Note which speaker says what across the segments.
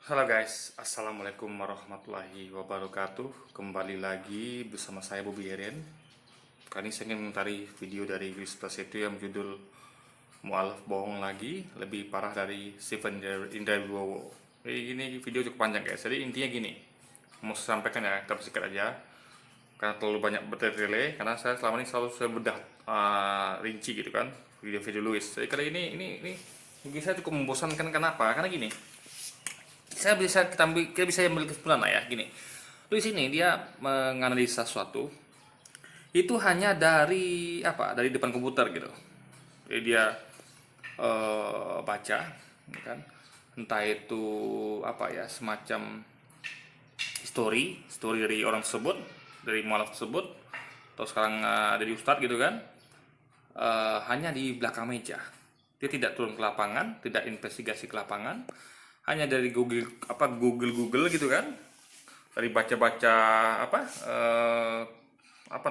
Speaker 1: Halo guys, Assalamualaikum warahmatullahi wabarakatuh. Kembali lagi bersama saya Bobby Heren. Kali ini saya ingin mengitari video dari Luis Prasetyo yang berjudul Mu'alaf Bohong Lagi, Lebih Parah dari Stephen Indrawibowo. Ini video cukup panjang guys, jadi intinya gini, mau saya sampaikan ya, kita singkat aja karena terlalu banyak bertele-tele, karena saya selama ini selalu saya bedah rinci gitu kan video-video Luis. Jadi kali ini bagi saya cukup membosankan. Kenapa? Karena gini, kita bisa ambil kesimpulan lah ya gini. Luis ini dia menganalisa sesuatu itu hanya dari dari depan komputer gitu. Jadi dia baca ya kan, entah itu semacam story dari orang tersebut, dari mualaf tersebut, atau sekarang dari ustadz gitu kan. Hanya di belakang meja, dia tidak turun ke lapangan, tidak investigasi ke lapangan, hanya dari Google gitu kan, dari baca-baca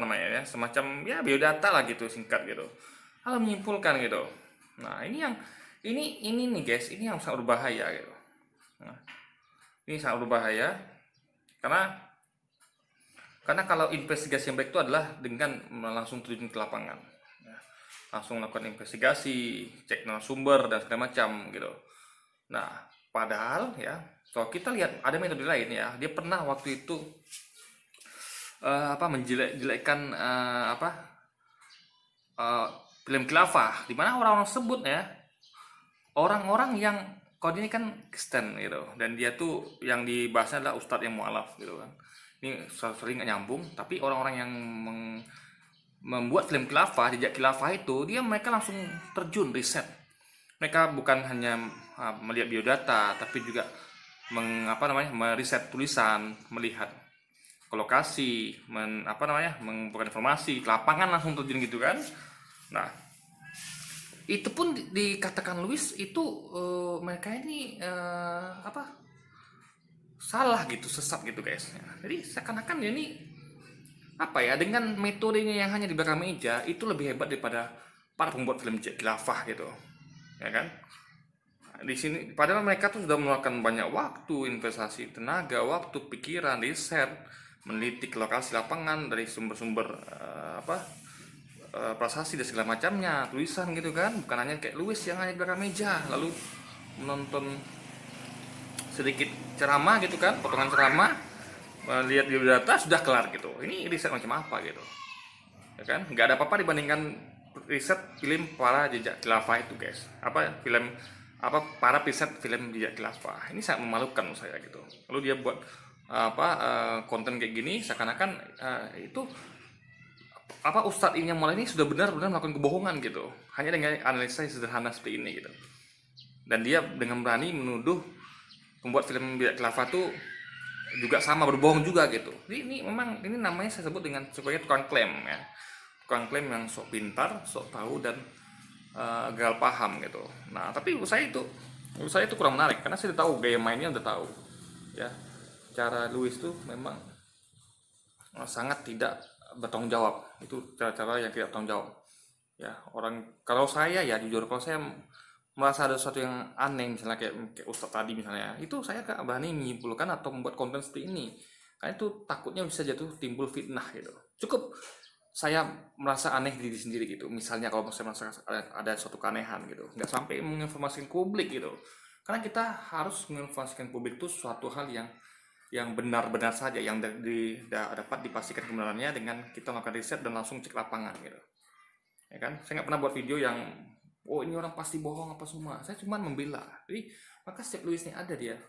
Speaker 1: namanya ya, semacam ya biodata lah gitu, singkat gitu, lalu menyimpulkan gitu. Nah ini nih guys, ini yang sangat berbahaya gitu. Nah, ini sangat berbahaya karena kalau investigasi yang baik itu adalah dengan langsung terjun ke lapangan, langsung melakukan investigasi, cek narasumber dan segala macam gitu. Nah, padahal ya, kalau kita lihat ada metode lain ya, dia pernah waktu itu menjelek-jelekkan film khilafah, di mana orang-orang sebut ya, orang-orang yang kalau ini kan Kristen gitu, dan dia tuh yang dibahasnya adalah ustadz yang mualaf gitu kan. Ini sering nggak nyambung, tapi orang-orang yang membuat film khilafah, jejak khilafah itu, mereka langsung terjun riset. Mereka bukan hanya melihat biodata, tapi juga meriset tulisan, melihat ke lokasi, mengumpulkan informasi ke lapangan, langsung terjun gitu kan. Nah, itu pun dikatakan Luis itu mereka ini salah gitu, sesat gitu guys. Jadi seakan-akan ini dengan metodenya yang hanya di belakang meja itu lebih hebat daripada para pembuat film khilafah gitu, ya kan? Di sini padahal mereka tuh sudah mengeluarkan banyak waktu, investasi tenaga, waktu, pikiran, riset, meneliti ke lokasi lapangan dari sumber-sumber prasasti dan segala macamnya, tulisan gitu kan, bukan hanya kayak Luis yang hanya di belakang meja lalu menonton sedikit ceramah gitu kan, potongan ceramah, lihat di data sudah kelar gitu. Ini riset macam apa gitu, ya kan? Nggak ada apa-apa dibandingkan riset film para jejak khilafah itu guys. Para riset film jejak khilafah ini sangat memalukan menurut saya gitu. Lalu dia buat konten kayak gini seakan-akan itu ustadz ini yang mulai ini sudah benar-benar melakukan kebohongan gitu, hanya dengan analisa yang sederhana seperti ini gitu. Dan dia dengan berani menuduh pembuat film jejak khilafah itu juga sama berbohong juga gitu. Jadi ini namanya saya sebut dengan sebagai tukang klaim ya, tukang klaim yang sok pintar, sok tahu, dan gagal paham gitu. Nah tapi menurut saya itu kurang menarik karena saya udah tahu gaya mainnya, udah tahu ya, cara Luis tuh memang sangat tidak bertanggung jawab. Itu cara-cara yang tidak bertanggung jawab ya. Kalau saya ya jujur, kalau saya merasa ada sesuatu yang aneh, misalnya kayak Ustadz tadi misalnya, itu saya gak berani menyimpulkan atau membuat konten seperti ini karena itu takutnya bisa jatuh timbul fitnah gitu. Cukup saya merasa aneh di diri sendiri gitu, misalnya kalau saya merasa ada suatu keanehan gitu, nggak sampai menginformasikan publik gitu, karena kita harus menginformasikan publik itu suatu hal yang benar-benar saja, yang dapat dipastikan kebenarannya dengan kita melakukan riset dan langsung cek lapangan gitu, ya kan? Saya nggak pernah buat video yang ini orang pasti bohong apa semua. Saya cuma membela. Jadi maka setiap Luis ini ada dia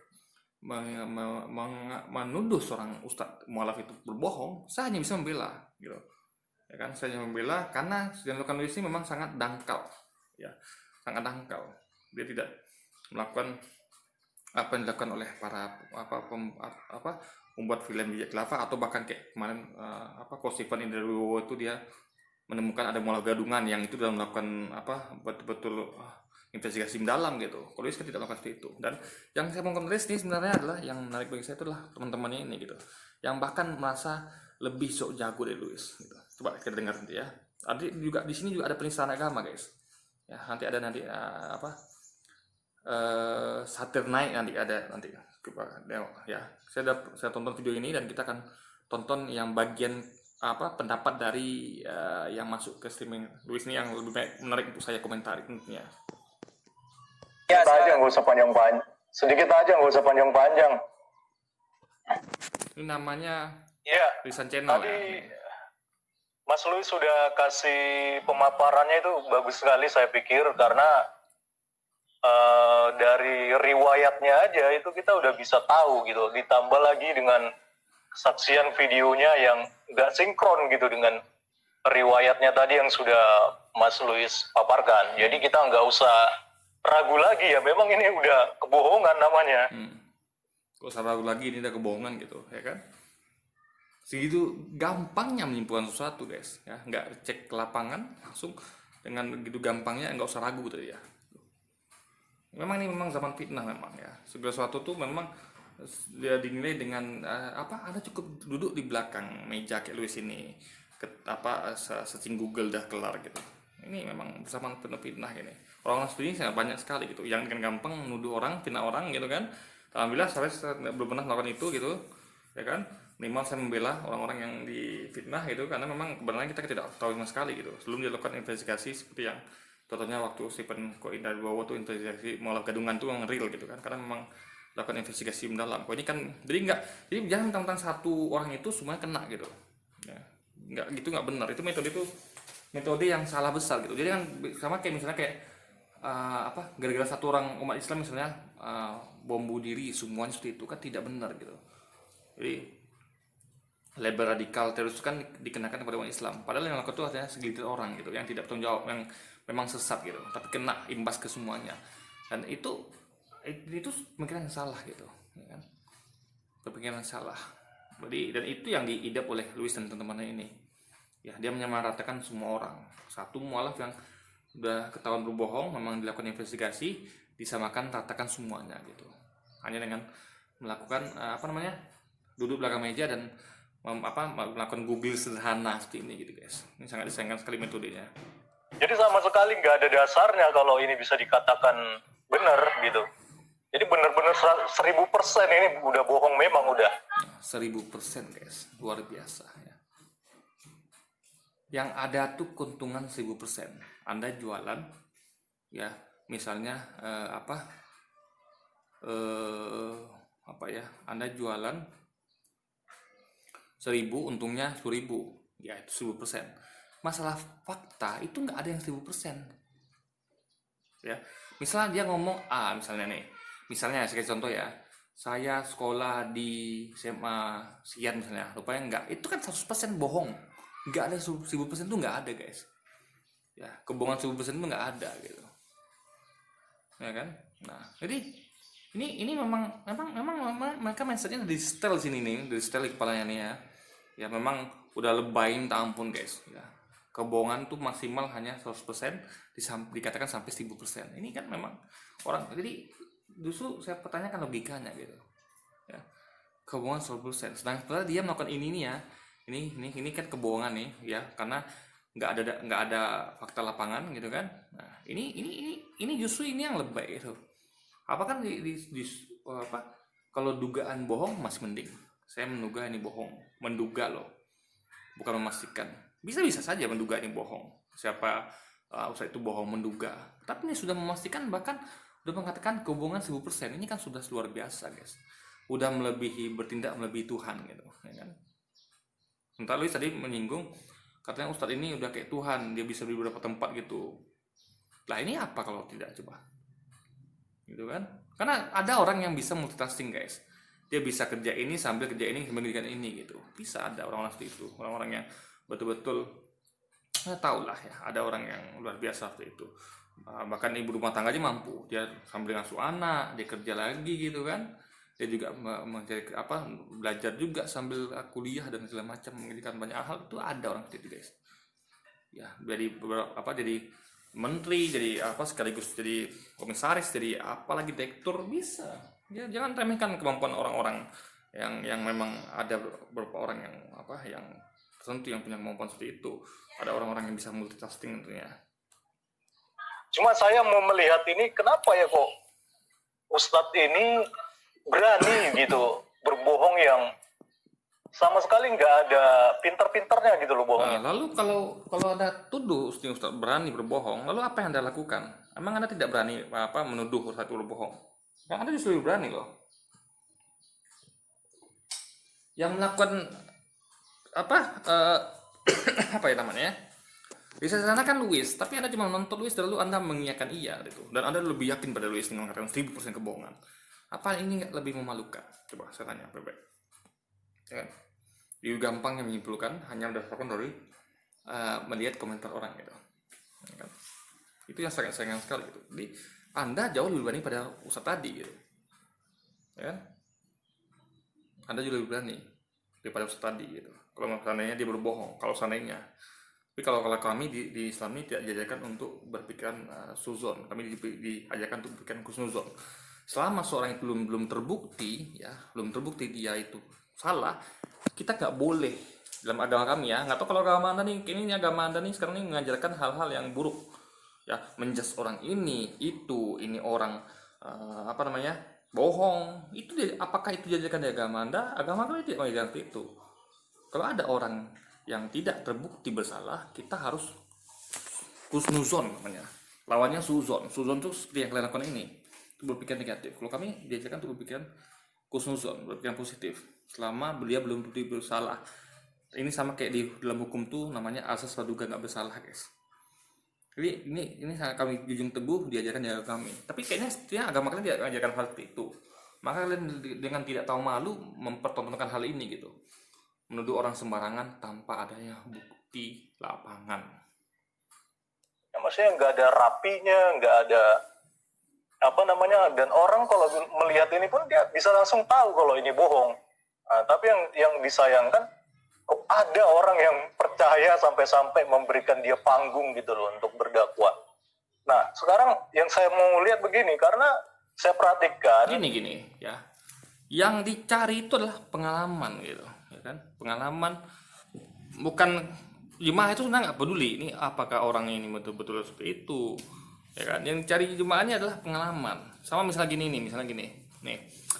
Speaker 1: menuduh seorang ustadz mualaf itu berbohong, saya hanya bisa membela gitu, ya kan? Saya hanya membela karena yang dilakukan Luis ini memang sangat dangkal ya, sangat dangkal. Dia tidak melakukan apa yang dilakukan oleh para pembuat film jejak khilafah, atau bahkan kayak kemarin Stephen Indrawibowo itu dia menemukan ada mualaf gadungan yang itu dalam melakukan betul-betul investigasi mendalam gitu. Kalau Luis kan tidak melakukan seperti itu. Dan yang saya mau komentar ini sebenarnya adalah, yang menarik bagi saya itu adalah teman-temannya ini gitu, yang bahkan merasa lebih sok jago dari Luis gitu. Coba kita dengar nanti ya. Nanti juga di sini juga ada penistaan agama guys ya, nanti ada Satir Night nanti ada nanti ya. Saya tonton video ini dan kita akan tonton yang bagian apa pendapat dari yang masuk ke streaming Luis ini yang lebih menarik untuk saya komentari tentunya.
Speaker 2: Ya, aja nggak usah panjang-panjang. Sedikit aja nggak usah panjang-panjang.
Speaker 1: Ini namanya
Speaker 2: Iya.
Speaker 1: Lisan Channel
Speaker 2: Tadi
Speaker 1: ya.
Speaker 2: Mas Louis sudah kasih pemaparannya itu bagus sekali saya pikir karena dari riwayatnya aja itu kita udah bisa tahu gitu. Ditambah lagi dengan kesaksian videonya yang nggak sinkron gitu dengan riwayatnya tadi yang sudah Mas Louis paparkan. Jadi kita nggak usah ragu lagi ya. Memang ini udah kebohongan namanya.
Speaker 1: Gak usah ragu lagi ini udah kebohongan gitu ya kan. Segitu gampangnya menyimpulkan sesuatu guys ya, nggak cek ke lapangan langsung dengan begitu gampangnya, nggak usah ragu tadi ya. Memang ini memang zaman fitnah memang ya, segala sesuatu tuh memang dia dinilai dengan Anda cukup duduk di belakang meja kayak Luis ini searching Google dah kelar gitu. Ini memang zaman penuh fitnah gini, orang seperti ini sangat banyak sekali gitu yang dengan gampang menuduh orang, fitnah orang gitu kan. Alhamdulillah saya belum pernah melakukan itu gitu ya kan. Minimal saya membela orang-orang yang difitnah gitu karena memang kebenarannya kita tidak tahu sama sekali gitu sebelum dilakukan investigasi seperti yang contohnya waktu Stephen Koindarbowo tuh investigasi malah gadungan tuh yang real gitu kan, karena memang lakukan investigasi mendalam. Kok ini kan jadi jangan tentang satu orang itu semuanya kena gitu ya, nggak gitu, nggak benar. Itu metode yang salah besar gitu. Jadi kan sama kayak misalnya kayak gara-gara satu orang umat Islam misalnya bom bunuh diri semuanya seperti itu kan tidak benar gitu. Jadi label radikal teroris kan dikenakan kepada umat Islam, padahal yang lakukan itu hanya segelintir orang gitu yang tidak bertanggung jawab, yang memang sesat gitu, tapi kena imbas ke semuanya. Dan itu pemikiran yang salah gitu ya kan, pemikiran yang salah. Jadi dan itu yang diidap oleh Luis dan teman-temannya ini ya, dia menyamaratakan semua orang. Satu mualaf yang udah ketahuan berbohong, memang dilakukan investigasi, disamakan ratakan semuanya gitu, hanya dengan melakukan duduk belakang meja dan melakukan Google sederhana seperti ini gitu guys. Ini sangat disayangkan sekali metodenya.
Speaker 2: Jadi sama sekali nggak ada dasarnya kalau ini bisa dikatakan benar gitu. Jadi benar-benar 1000% ini udah bohong memang udah.
Speaker 1: 1000% guys, luar biasa ya. Yang ada tuh keuntungan 1000%. Anda jualan ya, misalnya Anda jualan 1000 untungnya 10.000 ya, itu 1000%. Masalah fakta itu nggak ada yang 1000% ya. Misalnya dia ngomong misalnya saya kasih contoh ya, saya sekolah di SMA sekian misalnya, rupanya enggak, itu kan 100% bohong. Nggak ada 1000% itu nggak ada guys ya, kebohongan 1000% itu nggak ada gitu ya kan. Nah jadi ini memang mereka mindsetnya di setel sini nih, di setel di kepalanya nih ya memang udah lebay minta ampun guys ya. Kebohongan tuh maksimal hanya 100%, dikatakan sampai 1000%. Ini kan memang orang, jadi justru saya pertanyakan logikanya gitu ya. Kebohongan 100%, sedangkan setelah dia melakukan ini nih ya, ini kan kebohongan nih ya, karena nggak ada fakta lapangan gitu kan. Nah ini justru ini yang lebay gitu. Kan kalau dugaan bohong masih mending, saya menduga ini bohong, menduga loh, bukan memastikan. Bisa saja menduga ini bohong, siapa usaha itu bohong menduga, tapi ini sudah memastikan, bahkan udah mengatakan kebohongan 1000%. Ini kan sudah luar biasa guys, udah bertindak melebihi Tuhan gitu ya kan. Entah Luis tadi menyinggung katanya Ustadz ini udah kayak Tuhan, dia bisa di beberapa tempat gitu. Lah ini apa kalau tidak, coba gitu kan. Karena ada orang yang bisa multitasking guys, dia bisa kerja ini sambil kerja ini sambil kerja ini gitu. Bisa ada orang-orang seperti itu, orang-orang yang betul-betul tahu lah ya, ada orang yang luar biasa seperti itu. Bahkan ibu rumah tangga aja mampu, dia sambil ngasuh anak, dia kerja lagi gitu kan. Dia juga mencari belajar juga sambil kuliah dan segala macam, mengerjakan banyak hal. Itu ada orang seperti itu guys ya, jadi jadi menteri, jadi sekaligus jadi komisaris, jadi apalagi direktur bisa ya. Jangan remehkan kemampuan orang-orang yang memang ada beberapa orang yang yang tertentu yang punya kemampuan seperti itu. Ada orang-orang yang bisa multitasking tentunya.
Speaker 2: Cuma saya mau melihat ini kenapa ya kok Ustadz ini berani gitu berbohong yang sama sekali nggak ada pinter-pinternya gitu loh bohongnya.
Speaker 1: Lalu kalau Anda tuduh Ustaz berani berbohong, lalu apa yang Anda lakukan? Emang Anda tidak berani menuduh Ustaz berbohong? Yang Anda justru lebih berani loh. Yang melakukan apa apa ya namanya? Bisa sana kan Luis, tapi Anda cuma nonton Luis lalu Anda mengiyakan iya gitu. Dan Anda lebih yakin pada Luis mengatakan 1000% kebohongan. Apa ini nggak lebih memalukan? Coba saya tanya Bebek. Ya kan? Gampang yang menyimpulkan hanya berdasarkan dari melihat komentar orang gitu. Ya kan? Itu yang sangat sayang sekali gitu. Jadi Anda jauh lebih berani pada Ustadz tadi gitu. Ya kan? Anda juga lebih berani daripada Ustadz tadi gitu. Kalau seandainya dia berbohong, kalau seandainya. Tapi kalau kami di Islam ini tidak diajarkan untuk berpikiran suzon. Kami diajarkan untuk berpikiran kusnuzon. Selama seorang itu belum terbukti, ya, belum terbukti dia itu salah, kita nggak boleh dalam agama kami ya. Nggak tahu kalau agama anda nih, ini agama anda nih sekarang ini mengajarkan hal-hal yang buruk, ya, menjudge orang ini orang apa namanya bohong. Itu apakah itu diajarkan di agama anda? Agama kami tidak mengajarkan itu. Kalau ada orang yang tidak terbukti bersalah, kita harus kusnuzon namanya. Lawannya suzon. Suzon itu seperti yang kalian lakukan ini. Itu berpikir negatif. Kalau kami diajarkan untuk berpikir kusnuzon, berpikir positif. Selama dia belum terbukti bersalah. Ini sama kayak di dalam hukum tuh namanya asas praduga nggak bersalah, guys. Jadi ini kami junjung teguh diajarkan di agama kami. Tapi kayaknya sepertinya agama kalian tidak mengajarkan hal itu. Maka kalian dengan tidak tahu malu mempertontonkan hal ini gitu. Menuduh orang sembarangan tanpa adanya bukti lapangan.
Speaker 2: Ya, maksudnya nggak ada rapinya, nggak ada apa namanya, dan orang kalau melihat ini pun dia bisa langsung tahu kalau ini bohong. Nah, tapi yang disayangkan kok ada orang yang percaya sampai-sampai memberikan dia panggung gitu loh untuk berdakwah. Nah sekarang yang saya mau lihat begini, karena saya perhatikan
Speaker 1: Gini ya. Yang dicari itu adalah pengalaman gitu, ya kan? Pengalaman, bukan jemaah itu sebenarnya nggak peduli ini apakah orang ini betul-betul seperti itu, ya kan? Yang cari jemaahnya adalah pengalaman. Sama misalnya gini nih, nih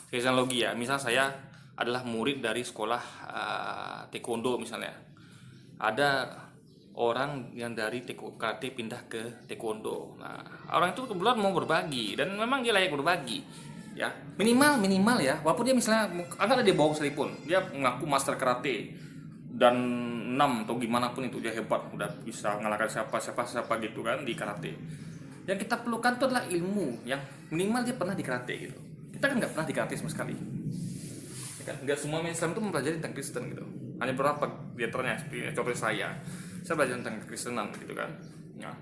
Speaker 1: teknologi ya. Misal saya adalah murid dari sekolah taekwondo misalnya. Ada orang yang dari karate pindah ke taekwondo. Nah, orang itu kebetulan mau berbagi dan memang dia layak berbagi. Ya, minimal ya, walaupun dia misalnya agak ada dia bohong sekalipun, dia mengaku master karate dan 6 atau gimana pun itu dia hebat, udah bisa ngalahkan siapa gitu kan di karate. Yang kita perlukan itu adalah ilmu yang minimal dia pernah di karate gitu. Kita kan nggak pernah di karate sama sekali. Ya kan? Nggak semua Islam itu mempelajari tentang Kristen gitu. Hanya berapa di antaranya, seperti contoh saya belajar tentang Kristenan gitu kan. Nah,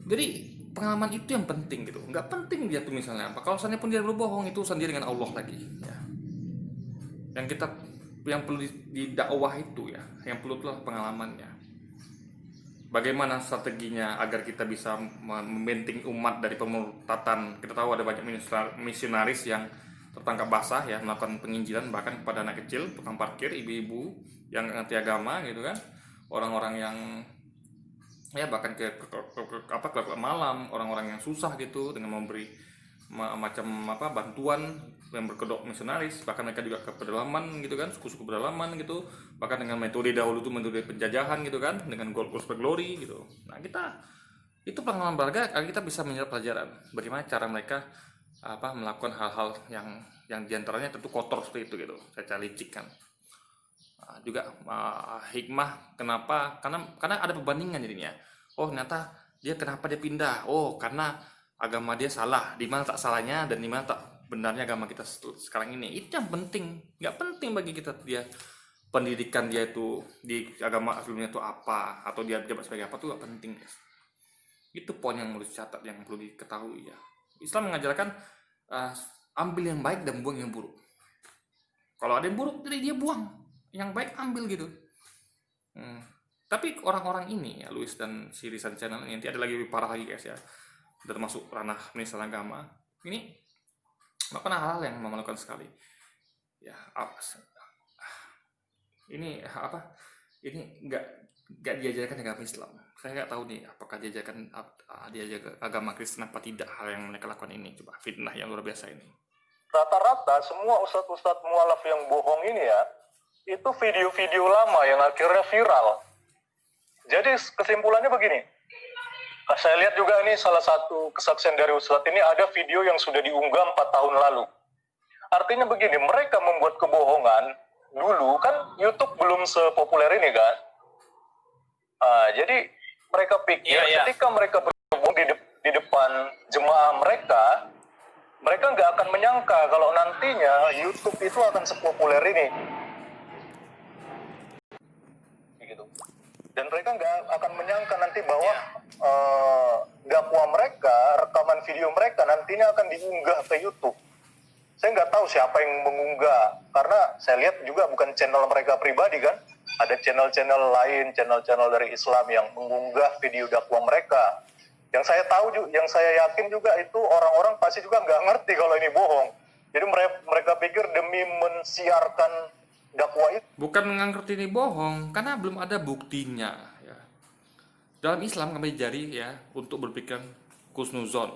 Speaker 1: jadi pengalaman itu yang penting gitu. Nggak penting dia tuh misalnya apa. Kalau seandainya pun dia berbohong itu sendiri dengan Allah lagi. Ya. Yang perlu di dakwah itu ya, yang perlu itulah pengalamannya. Bagaimana strateginya agar kita bisa membenting umat dari pemurtatan. Kita tahu ada banyak misionaris yang tertangkap basah ya, melakukan penginjilan bahkan kepada anak kecil, tukang parkir, ibu-ibu yang anti agama gitu kan, orang-orang yang ya bahkan ke klub malam, orang-orang yang susah gitu dengan memberi macam bantuan yang berkedok misionaris, bahkan mereka juga ke pedalaman gitu kan, suku-suku pedalaman gitu, bahkan dengan metode dahulu itu metode penjajahan gitu kan, dengan gospel glory gitu. Nah kita itu pengalaman berharga agar kita bisa menyerap pelajaran bagaimana cara mereka melakukan hal-hal yang diantaranya tentu kotor seperti itu gitu, caca licik kan. Juga hikmah kenapa, karena ada perbandingan jadinya. Oh ternyata dia kenapa dia pindah, oh karena agama dia salah, di mana tak salahnya dan di mana tak benarnya agama kita sekarang ini. Itu yang penting. Nggak penting bagi kita dia pendidikan dia itu di agama aslinya itu apa, atau dia jabat sebagai apa, tuh nggak penting, guys. Itu poin yang perlu dicatat, yang perlu diketahui ya. Islam mengajarkan ambil yang baik dan buang yang buruk. Kalau ada yang buruk, jadi dia buang, yang baik ambil gitu. Tapi orang-orang ini ya, Luis dan si Risan Channel ini, nanti ada lagi lebih parah lagi guys ya, udah termasuk ranah penistaan agama ini, melakukan hal-hal yang memalukan sekali ya. Ini ini nggak diajarkan agama Islam. Saya nggak tahu nih apakah diajarkan agama Kristen apa tidak hal yang mereka lakukan ini. Coba fitnah yang luar biasa ini.
Speaker 2: Rata-rata semua ustadz-ustadz mualaf yang bohong ini ya, itu video-video lama yang akhirnya viral. Jadi kesimpulannya begini, saya lihat juga ini salah satu kesaksian dari ustadz ini ada video yang sudah diunggah 4 tahun lalu. Artinya begini, mereka membuat kebohongan dulu kan YouTube belum sepopuler ini kan. Jadi mereka pikir ketika mereka berbohong di depan jemaah mereka nggak akan menyangka kalau nantinya YouTube itu akan sepopuler ini. Gitu. Dan mereka nggak akan menyangka nanti bahwa dakwah mereka, rekaman video mereka nantinya akan diunggah ke YouTube. Saya nggak tahu siapa yang mengunggah, karena saya lihat juga bukan channel mereka pribadi kan. Ada channel-channel lain, channel-channel dari Islam yang mengunggah video dakwah mereka. Yang saya tahu, yang saya yakin juga itu orang-orang pasti juga nggak ngerti kalau ini bohong. Jadi mereka pikir demi mensiarkan dakwah itu.
Speaker 1: Bukan ngerti ini bohong, karena belum ada buktinya. Ya. Dalam Islam kami jari ya untuk berpikiran kusnuzon.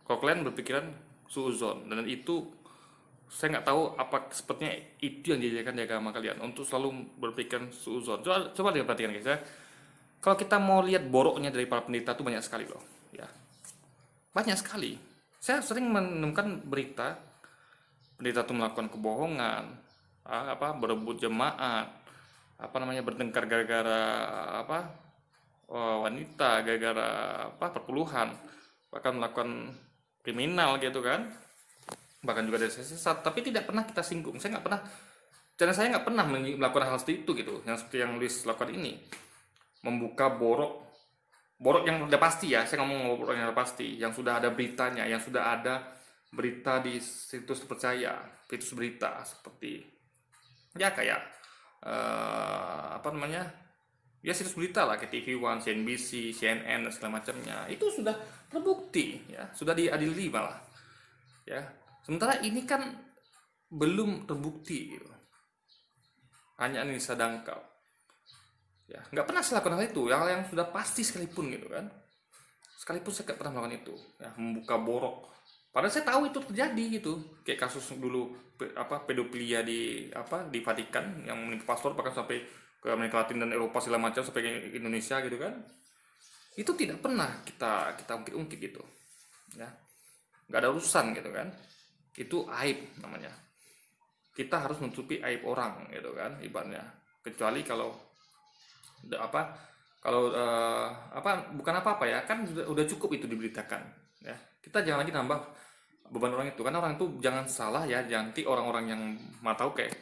Speaker 1: Kalau kalian berpikiran suuzon, dan itu saya nggak tahu apa sepertinya itu yang diajarkan di agama kalian untuk selalu berpikiran suuzon. Coba lihat perhatikan guys ya. Kalau kita mau lihat boroknya dari para pendeta itu banyak sekali loh, ya. Banyak sekali. Saya sering menemukan berita pendeta itu melakukan kebohongan, berebut jemaat, bertengkar gara-gara wanita, gara-gara perpuluhan, bahkan melakukan kriminal gitu kan. Bahkan juga dari sesat, tapi tidak pernah kita singgung. Saya nggak pernah melakukan hal seperti itu gitu, yang seperti yang Luis lakukan ini, membuka borok yang udah pasti ya. Saya ngomong borok yang udah pasti, yang sudah ada beritanya, yang sudah ada berita di situs terpercaya, situs berita seperti ya kayak ya situs berita lah kayak TV One, CNBC, CNN dan segala macamnya. Itu sudah terbukti ya, sudah diadili malah ya. Sementara ini kan belum terbukti gitu. Hanya Anissa Dangkal. Ya, nggak pernah saya lakukan hal itu, yang sudah pasti sekalipun gitu kan. Sekalipun saya nggak pernah melakukan itu, ya, membuka borok. Padahal saya tahu itu terjadi gitu. Kayak kasus dulu pedofilia di Vatikan yang menimpa pastor bahkan sampai ke Amerika Latin dan Eropa segala macam sampai ke Indonesia gitu kan. Itu tidak pernah kita ungkit-ungkit gitu. Ya. Nggak ada urusan gitu kan. Itu aib namanya. Kita harus menutupi aib orang gitu kan ibaratnya. Kecuali kalau bukan apa-apa ya, kan udah cukup itu diberitakan ya. Kita jangan lagi nambah beban orang itu, karena orang itu jangan salah ya, nanti orang-orang yang mau tahu kayak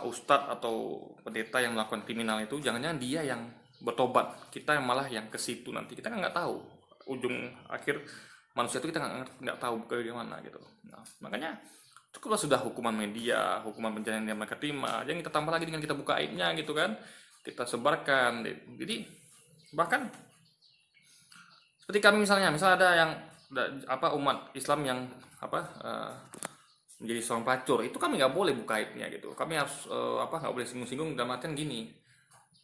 Speaker 1: ustadz atau pendeta yang melakukan kriminal itu, jangan-jangan dia yang bertobat, kita yang malah yang ke situ nanti. Kita kan nggak tahu ujung akhir manusia itu, kita nggak tahu bagaimana gitu. Nah, makanya cukuplah sudah hukuman media, hukuman penjara yang mereka terima, jangan kita tambah lagi dengan kita buka aibnya gitu kan, kita sebarkan. Jadi bahkan seperti kami misalnya ada yang umat Islam yang menjadi seorang pelacur, itu kami nggak boleh buka aibnya gitu. Kami harus nggak boleh singgung-singgung dalam artian gini,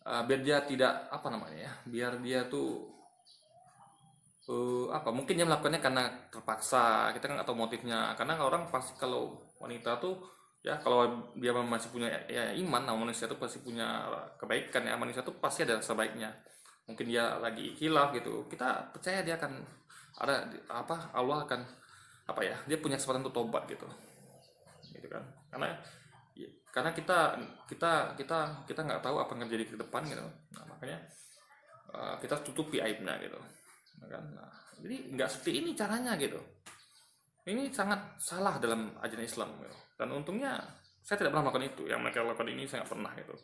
Speaker 1: biar dia tidak biar dia tuh mungkin dia melakukannya karena terpaksa, kita kan nggak tahu motifnya. Karena orang pasti, kalau wanita tuh ya, kalau dia masih punya ya iman, manusia tuh pasti punya kebaikan ya, manusia tuh pasti ada rasa baiknya. Mungkin dia lagi hilaf gitu, kita percaya dia akan ada Allah akan dia punya kesempatan untuk tobat gitu kan. Karena kita nggak tahu apa yang terjadi ke depan gitu. Nah, makanya kita tutupi aibnya gitu kan. Nah, jadi nggak seperti ini caranya gitu. Ini sangat salah dalam ajaran Islam gitu. Dan untungnya saya tidak pernah melakukan itu. Yang mereka lakukan ini saya nggak pernah gitu,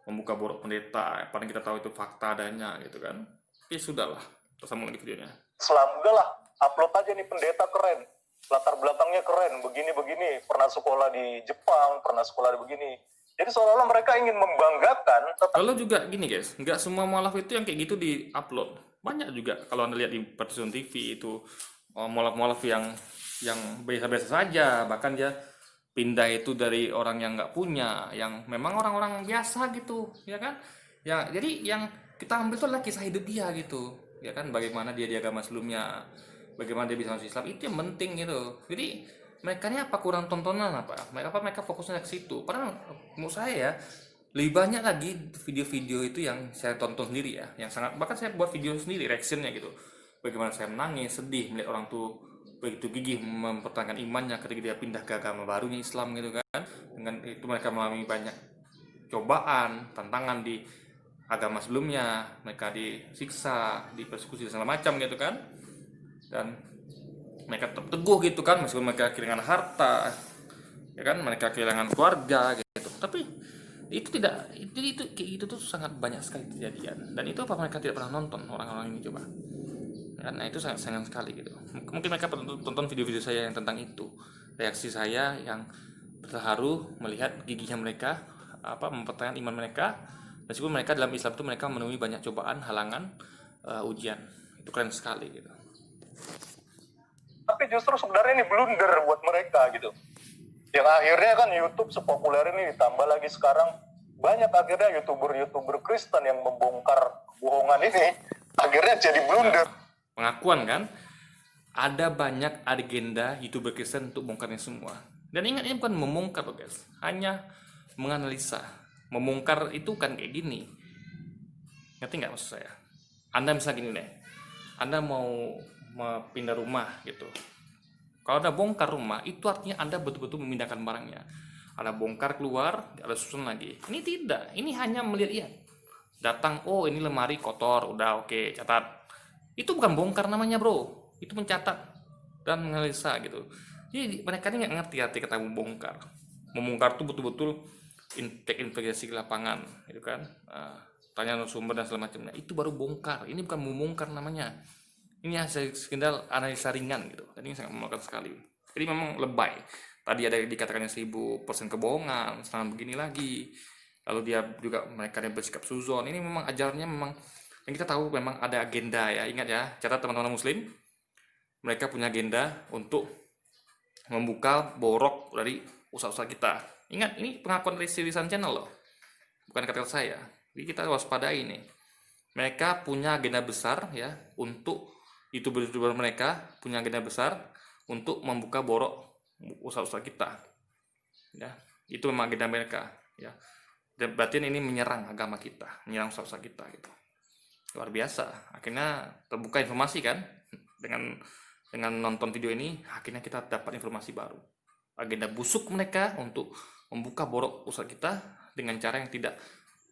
Speaker 1: membuka borok pendeta. Paling kita tahu itu fakta adanya gitu kan. Tapi sudahlah, kita sambung lagi videonya.
Speaker 2: Islam udahlah, upload aja nih pendeta keren, latar belakangnya keren, begini-begini, pernah sekolah di Jepang, pernah sekolah di begini. Jadi seolah-olah mereka ingin membanggakan.
Speaker 1: Lalu juga gini guys, nggak semua mualaf itu yang kayak gitu di-upload. Banyak juga kalau Anda lihat di Partizan TV itu mualaf-mualaf yang biasa-biasa saja, bahkan dia pindah itu dari orang yang nggak punya, yang memang orang-orang biasa gitu, ya kan? Ya, jadi yang kita ambil itu adalah kisah hidup dia gitu, ya kan? Bagaimana dia di agama sebelumnya, bagaimana dia bisa masuk Islam, itu yang penting gitu. Jadi mereka ini apa kurang tontonan apa? Mereka fokusnya ke situ. Padahal menurut saya ya, lebih banyak lagi video-video itu yang saya tonton sendiri ya, yang sangat, bahkan saya buat video sendiri reactionnya gitu. Bagaimana saya menangis, sedih melihat orang tuh begitu gigih mempertahankan imannya ketika dia pindah ke agama barunya Islam gitu kan. Dengan itu mereka mengalami banyak cobaan, tantangan di agama sebelumnya, mereka disiksa, dipersekusi dan segala macam gitu kan. Dan mereka tetap teguh gitu kan, meskipun mereka kehilangan harta, ya kan, mereka kehilangan keluarga gitu. Tapi itu tidak, itu kayak gitu tuh sangat banyak sekali kejadian. Dan itu apa mereka tidak pernah nonton orang-orang ini coba? Karena itu sangat sayang sekali gitu. Mungkin mereka tonton video-video saya yang tentang itu, reaksi saya yang terharu melihat gigihnya mereka apa mempertahankan iman mereka, meskipun mereka dalam Islam itu mereka menemui banyak cobaan, halangan, ujian. Itu keren sekali gitu.
Speaker 2: Tapi justru sebenarnya ini blunder buat mereka gitu. Yang akhirnya kan YouTube sepopuler ini, ditambah lagi sekarang banyak akhirnya YouTuber Kristen yang membongkar kebohongan ini, akhirnya jadi blunder.
Speaker 1: Pengakuan kan, ada banyak agenda YouTuber Kristen untuk bongkarnya semua. Dan ingat, ini bukan membongkar loh guys, hanya menganalisa. Membongkar itu kan kayak gini, ngerti nggak maksud saya? Anda misalnya gini deh, Anda mau pindah rumah gitu. Kalau Anda bongkar rumah, itu artinya Anda betul-betul memindahkan barangnya. Ada bongkar keluar, ada susun lagi. Ini tidak, ini hanya melihat, datang, oh ini lemari kotor, udah oke, catat. Itu bukan bongkar namanya bro, itu mencatat dan menganalisa gitu. Jadi mereka ini nggak ngerti arti kata membongkar. Membongkar itu betul-betul investigasi ke lapangan gitu kan. Tanya sumber dan segala macamnya, itu baru bongkar. Ini bukan membongkar namanya, ini hanya sekedar analisa ringan gitu. Dan ini sangat memalukan sekali. Jadi memang lebay. Tadi ada dikatakannya 1000% kebohongan, sekarang begini lagi. Lalu dia juga mereka yang bersikap suzon. Ini memang ajarnya memang yang kita tahu memang ada agenda ya. Ingat ya, catat teman-teman muslim, mereka punya agenda untuk membuka borok dari usaha-usaha kita. Ingat, ini pengakuan dari Sirisan Channel loh, bukan kata saya. Jadi kita waspadai ini. Mereka punya agenda besar ya, untuk YouTuber mereka punya agenda besar untuk membuka borok usaha-usaha kita. Ya, itu memang agenda mereka ya. Dan berarti ini menyerang agama kita, menyerang usaha-usaha kita gitu. Luar biasa. Akhirnya terbuka informasi kan, dengan nonton video ini akhirnya kita dapat informasi baru. Agenda busuk mereka untuk membuka borok usaha kita dengan cara yang tidak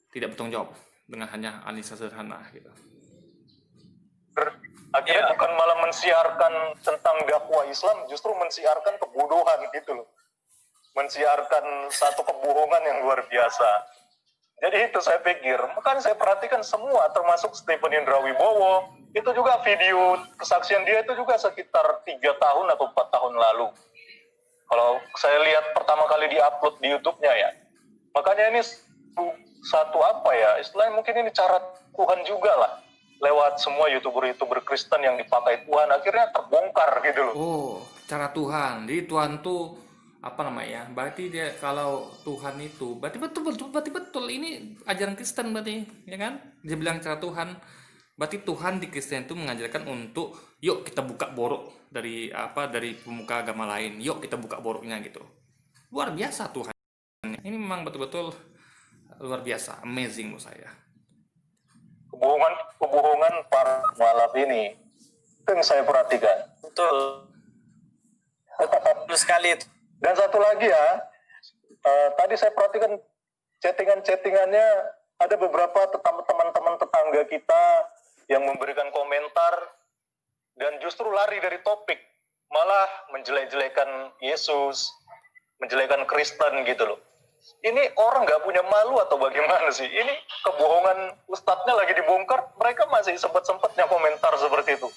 Speaker 1: bertanggung jawab, dengan hanya analisa sederhana gitu.
Speaker 2: Akhirnya bukan malah mensiarkan tentang dakwah Islam, justru mensiarkan kebodohan gitu loh. Mensiarkan satu kebohongan yang luar biasa. Jadi itu saya pikir, makanya saya perhatikan semua, termasuk Stephen Indra Wibowo, itu juga video kesaksian dia itu juga sekitar 3 tahun atau 4 tahun lalu. Kalau saya lihat pertama kali diupload di YouTube-nya ya. Makanya ini satu apa ya, istilahnya mungkin ini cara Tuhan juga lah. Lewat semua YouTuber Kristen yang dipakai Tuhan, akhirnya terbongkar gitu loh.
Speaker 1: Oh, cara Tuhan. Jadi Tuhan tuh apa namanya? Berarti dia, kalau Tuhan itu berarti betul ini ajaran Kristen berarti, ya kan? Dia bilang cara Tuhan. Berarti Tuhan di Kristen itu mengajarkan untuk yuk kita buka borok dari pemuka agama lain. Yuk kita buka boroknya gitu. Luar biasa Tuhan. Ini memang betul-betul luar biasa, amazing menurut saya.
Speaker 2: Kebohongan para mualaf ini itu yang saya perhatikan.
Speaker 3: Betul. Betul sekali itu.
Speaker 2: Dan satu lagi ya, tadi saya perhatikan chattingannya, ada beberapa teman-teman tetangga kita yang memberikan komentar dan justru lari dari topik, malah menjelek-jelekan Yesus, menjelekkan Kristen gitu loh. Ini orang nggak punya malu atau bagaimana sih? Ini kebohongan ustadznya lagi dibongkar, mereka masih sempat-sempatnya komentar seperti itu.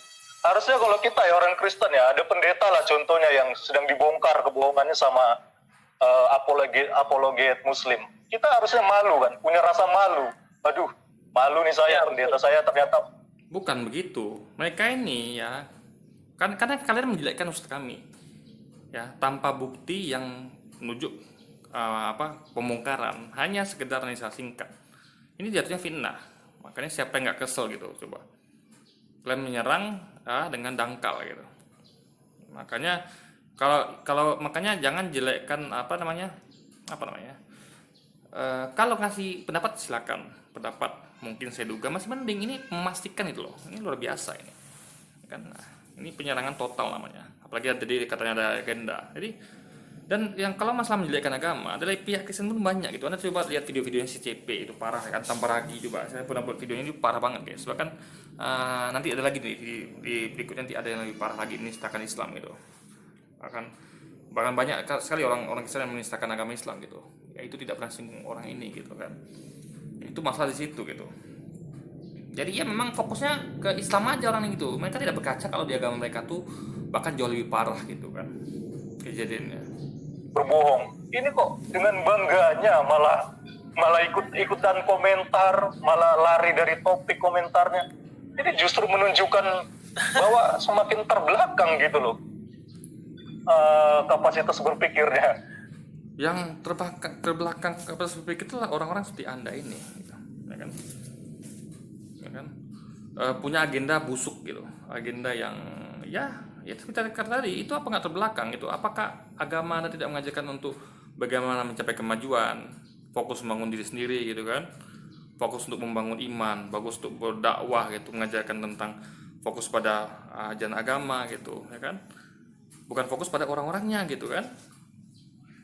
Speaker 2: Harusnya kalau kita ya orang Kristen ya, ada pendeta lah contohnya yang sedang dibongkar kebohongannya sama apologet Muslim. Kita harusnya malu kan, punya rasa malu. Aduh, malu nih saya, pendeta saya ternyata.
Speaker 1: Bukan begitu. Mereka ini ya, kan karena kalian menjelekkan ustaz kami. Ya, tanpa bukti yang menuju pemungkaran, hanya sekedar analisa singkat. Ini jatuhnya fitnah. Makanya siapa yang nggak kesel gitu, coba kalian menyerang dengan dangkal gitu. Makanya makanya jangan jelekkan kalau ngasih pendapat silakan, pendapat mungkin saya duga masih mending, ini memastikan itu loh, ini luar biasa ini kan. Nah, ini penyerangan total namanya, apalagi tadi katanya ada agenda. Jadi, dan yang kalau masalah menjelekkan agama dari pihak Kristen pun banyak gitu. Anda coba lihat video-videonya si CP itu parah kan, tanpa ragi. Coba saya pernah buat videonya, ini parah banget guys. Bahkan nanti ada lagi nih di berikutnya, nanti ada yang lebih parah lagi, menistakan Islam gitu. Bahkan banyak sekali orang Kristen yang menistakan agama Islam gitu. Ya itu tidak pernah singgung orang ini gitu kan. Itu masalah di situ gitu. Jadi ya memang fokusnya ke Islam aja orang itu. Mereka tidak berkaca kalau di agama mereka tuh bahkan jauh lebih parah gitu kan kejadiannya.
Speaker 2: Berbohong. Ini kok dengan bangganya malah ikut-ikutan komentar, malah lari dari topik komentarnya. Ini justru menunjukkan bahwa semakin terbelakang gitu loh kapasitas berpikirnya.
Speaker 1: Yang terbelakang kapasitas berpikir itulah orang-orang seperti Anda ini gitu. Ya kan? Punya agenda busuk gitu, agenda yang ya seperti tadi itu, apa nggak terbelakang itu? Apakah agama Anda tidak mengajarkan untuk bagaimana mencapai kemajuan, fokus membangun diri sendiri gitu kan, fokus untuk membangun iman, bagus untuk berdakwah gitu, mengajarkan tentang fokus pada ajaran agama gitu ya kan, bukan fokus pada orang-orangnya gitu kan.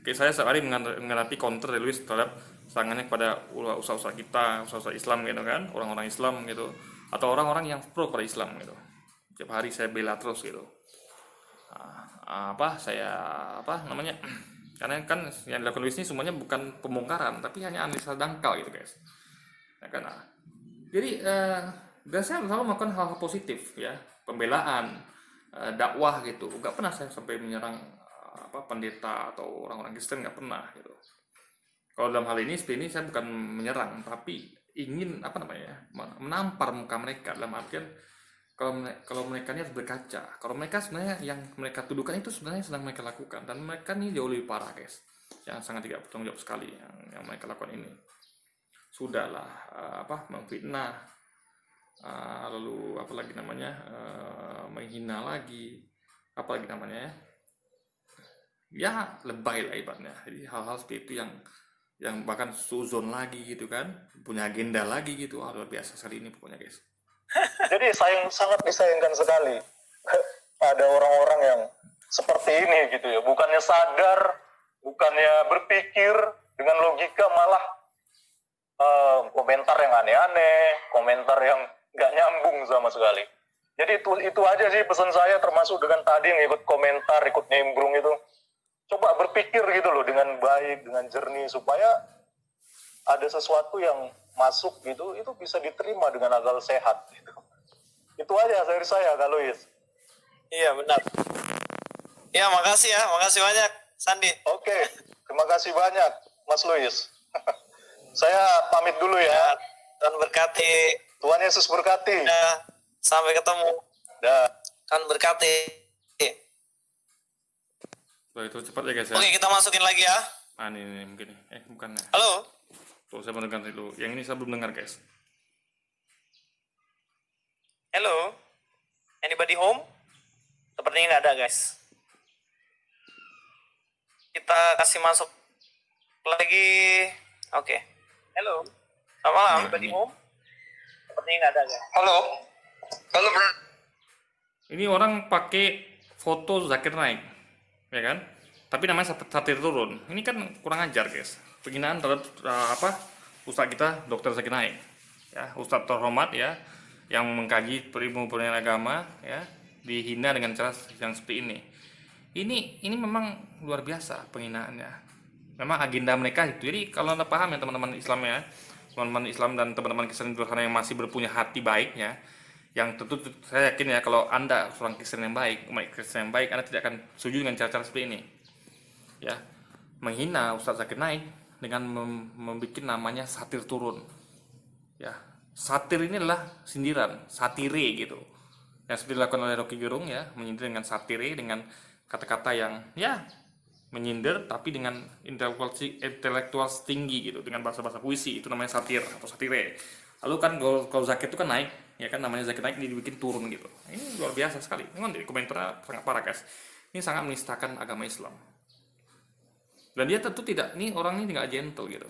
Speaker 1: Kayak saya setiap hari menghadapi counter dari Luis terhadap serangannya kepada usaha-usaha kita, usaha-usaha Islam gitu kan, orang-orang Islam gitu, atau orang-orang yang pro pada Islam gitu. Tiap hari saya bela terus gitu. Karena kan yang dilakukan Luis ini semuanya bukan pembongkaran, tapi hanya analisa dangkal gitu guys ya kan. Jadi dan saya selalu melakukan hal-hal positif ya, pembelaan, dakwah gitu. Nggak pernah saya sampai menyerang pendeta atau orang-orang Kristen, nggak pernah gitu. Kalau dalam hal ini seperti ini saya bukan menyerang, tapi ingin menampar muka mereka, dalam artian kalau mereka ini harus berkaca. Kalau mereka sebenarnya yang mereka tuduhkan itu sebenarnya sedang mereka lakukan, dan mereka ini jauh lebih parah guys, yang sangat tidak bertanggung jawab sekali yang mereka lakukan ini. Sudahlah memfitnah, lalu menghina lagi, apalagi namanya ya lebay lah ibaratnya. Jadi hal-hal seperti itu yang bahkan suzon lagi gitu kan, punya agenda lagi gitu. Luar biasa sekali ini pokoknya guys.
Speaker 2: Jadi sangat disayangkan sekali ada orang-orang yang seperti ini gitu ya, bukannya sadar, bukannya berpikir dengan logika, malah komentar yang aneh-aneh, komentar yang nggak nyambung sama sekali. Jadi itu aja sih pesan saya, termasuk dengan tadi yang ikut komentar, ikut nimbrung itu. Coba berpikir gitu loh dengan baik, dengan jernih, supaya ada sesuatu yang masuk gitu, itu bisa diterima dengan akal sehat gitu. Itu aja dari saya, Kak Luis.
Speaker 3: Iya benar. Ya makasih banyak Sandi.
Speaker 2: Oke, terima kasih banyak Mas Luis. Saya pamit dulu ya.
Speaker 3: Tuhan berkati.
Speaker 2: Tuhan Yesus berkati.
Speaker 3: Ya, sampai ketemu.
Speaker 2: Dah.
Speaker 3: Tuhan berkati.
Speaker 1: Itu cepat ya guys ya.
Speaker 3: Oke, kita masukin lagi ya.
Speaker 1: Ini mungkin bukan ya.
Speaker 3: Halo.
Speaker 1: Tuh saya mendengar dulu. Yang ini saya belum dengar guys.
Speaker 3: Hello. Anybody home? Sepertinya nggak ada guys. Kita kasih masuk lagi. Oke. Hello. Selamat malam. Anybody home? Sepertinya nggak ada guys. Halo bro.
Speaker 1: Ini orang pakai foto Zakir Naik, ya kan? Tapi namanya satir turun. Ini kan kurang ajar guys. Penghinaan terhadap ustadz kita Dr. Zakir Naik, ya, ustadz terhormat ya, yang mengkaji ilmu pembelajaran agama ya, dihina dengan cara yang seperti ini. Ini memang luar biasa penghinaannya. Memang agenda mereka itu. Jadi kalau Anda paham ya teman-teman Islam ya, teman-teman Islam dan teman-teman Kristen di luar sana yang masih berpunya hati baiknya, yang tentu saya yakin ya, kalau Anda seorang Kristen yang baik, umat Kristen yang baik, Anda tidak akan setuju dengan cara-cara seperti ini. Ya, menghina Ustadz Zakir Naik dengan membuat namanya satir turun. Ya, satir ini adalah sindiran, satire gitu. Yang seperti dilakukan oleh Rocky Gerung ya, menyindir dengan satire, dengan kata-kata yang ya menyindir tapi dengan intelektual tinggi gitu, dengan bahasa-bahasa puisi, itu namanya satir atau satire. Lalu kan kalau Zakir itu kan naik, ya kan, namanya Zakir naik, dibikin turun gitu. Ini luar biasa sekali. Memang di komentar sangat parah guys. Ini sangat menistakan agama Islam. Dan dia tentu tidak, ini orang ini tidak gentle gitu.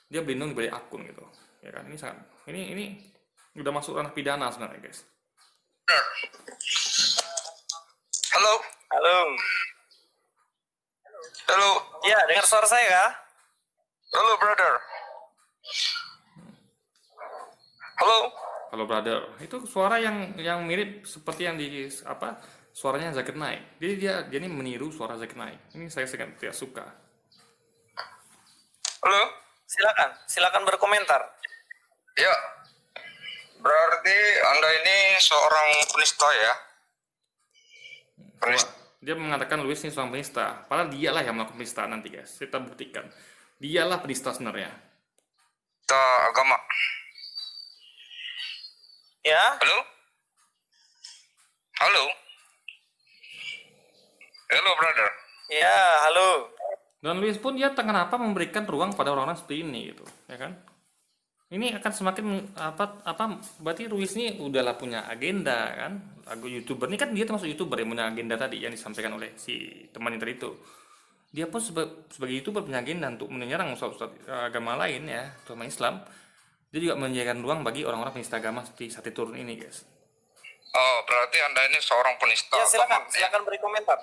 Speaker 1: Dia berlindung di balik akun gitu. Ya kan, ini sangat, ini udah masuk ranah pidana sebenarnya guys.
Speaker 3: Halo. Halo. Halo. Iya, dengar suara saya kah? Halo, brother. Halo.
Speaker 1: Halo brother, itu suara yang mirip seperti yang di apa, suaranya Zakir Naik. Jadi dia ini meniru suara Zakir Naik. Ini saya sangat tidak suka.
Speaker 3: Halo. Silakan berkomentar. Ya. Berarti Anda ini seorang penista ya? Penista.
Speaker 1: Dia mengatakan Luis ini seorang penista. Padahal dialah yang melakukan penistaan nanti guys. Kita buktikan. Dialah penista sebenarnya.
Speaker 3: Kita agama. Ya. Halo. Halo. Halo, brother. Ya, halo.
Speaker 1: Dan Luis pun dia kenapa memberikan ruang pada orang-orang seperti ini gitu, ya kan? Ini akan semakin berarti Luis ini udahlah punya agenda kan? Lagu YouTuber ini kan, dia termasuk YouTuber yang punya agenda tadi yang disampaikan oleh si teman tadi itu. Dia pun sebagai YouTuber punya agenda untuk menyerang ustaz-ustaz agama lain ya, terutama Islam. Dia juga menyediakan ruang bagi orang-orang penista agama seperti Sate Turun ini, guys.
Speaker 3: Oh, berarti Anda ini seorang penista agama. Silakan beri komentar.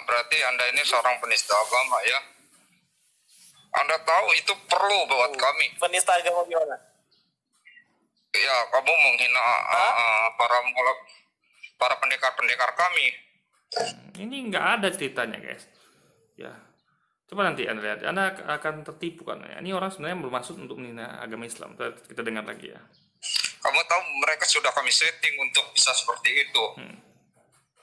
Speaker 3: Berarti Anda ini seorang penista agama ya. Anda tahu itu perlu buat kami. Penista agama gimana? Ya, kamu menghina para pendekar-pendekar kami.
Speaker 1: Ini nggak ada ceritanya, guys. Ya. Coba nanti Anda lihat, Anda akan tertipu kan. Ini orang sebenarnya bermaksud untuk menghina agama Islam. Kita dengar lagi ya.
Speaker 3: Kamu tahu mereka sudah kami setting untuk bisa seperti itu.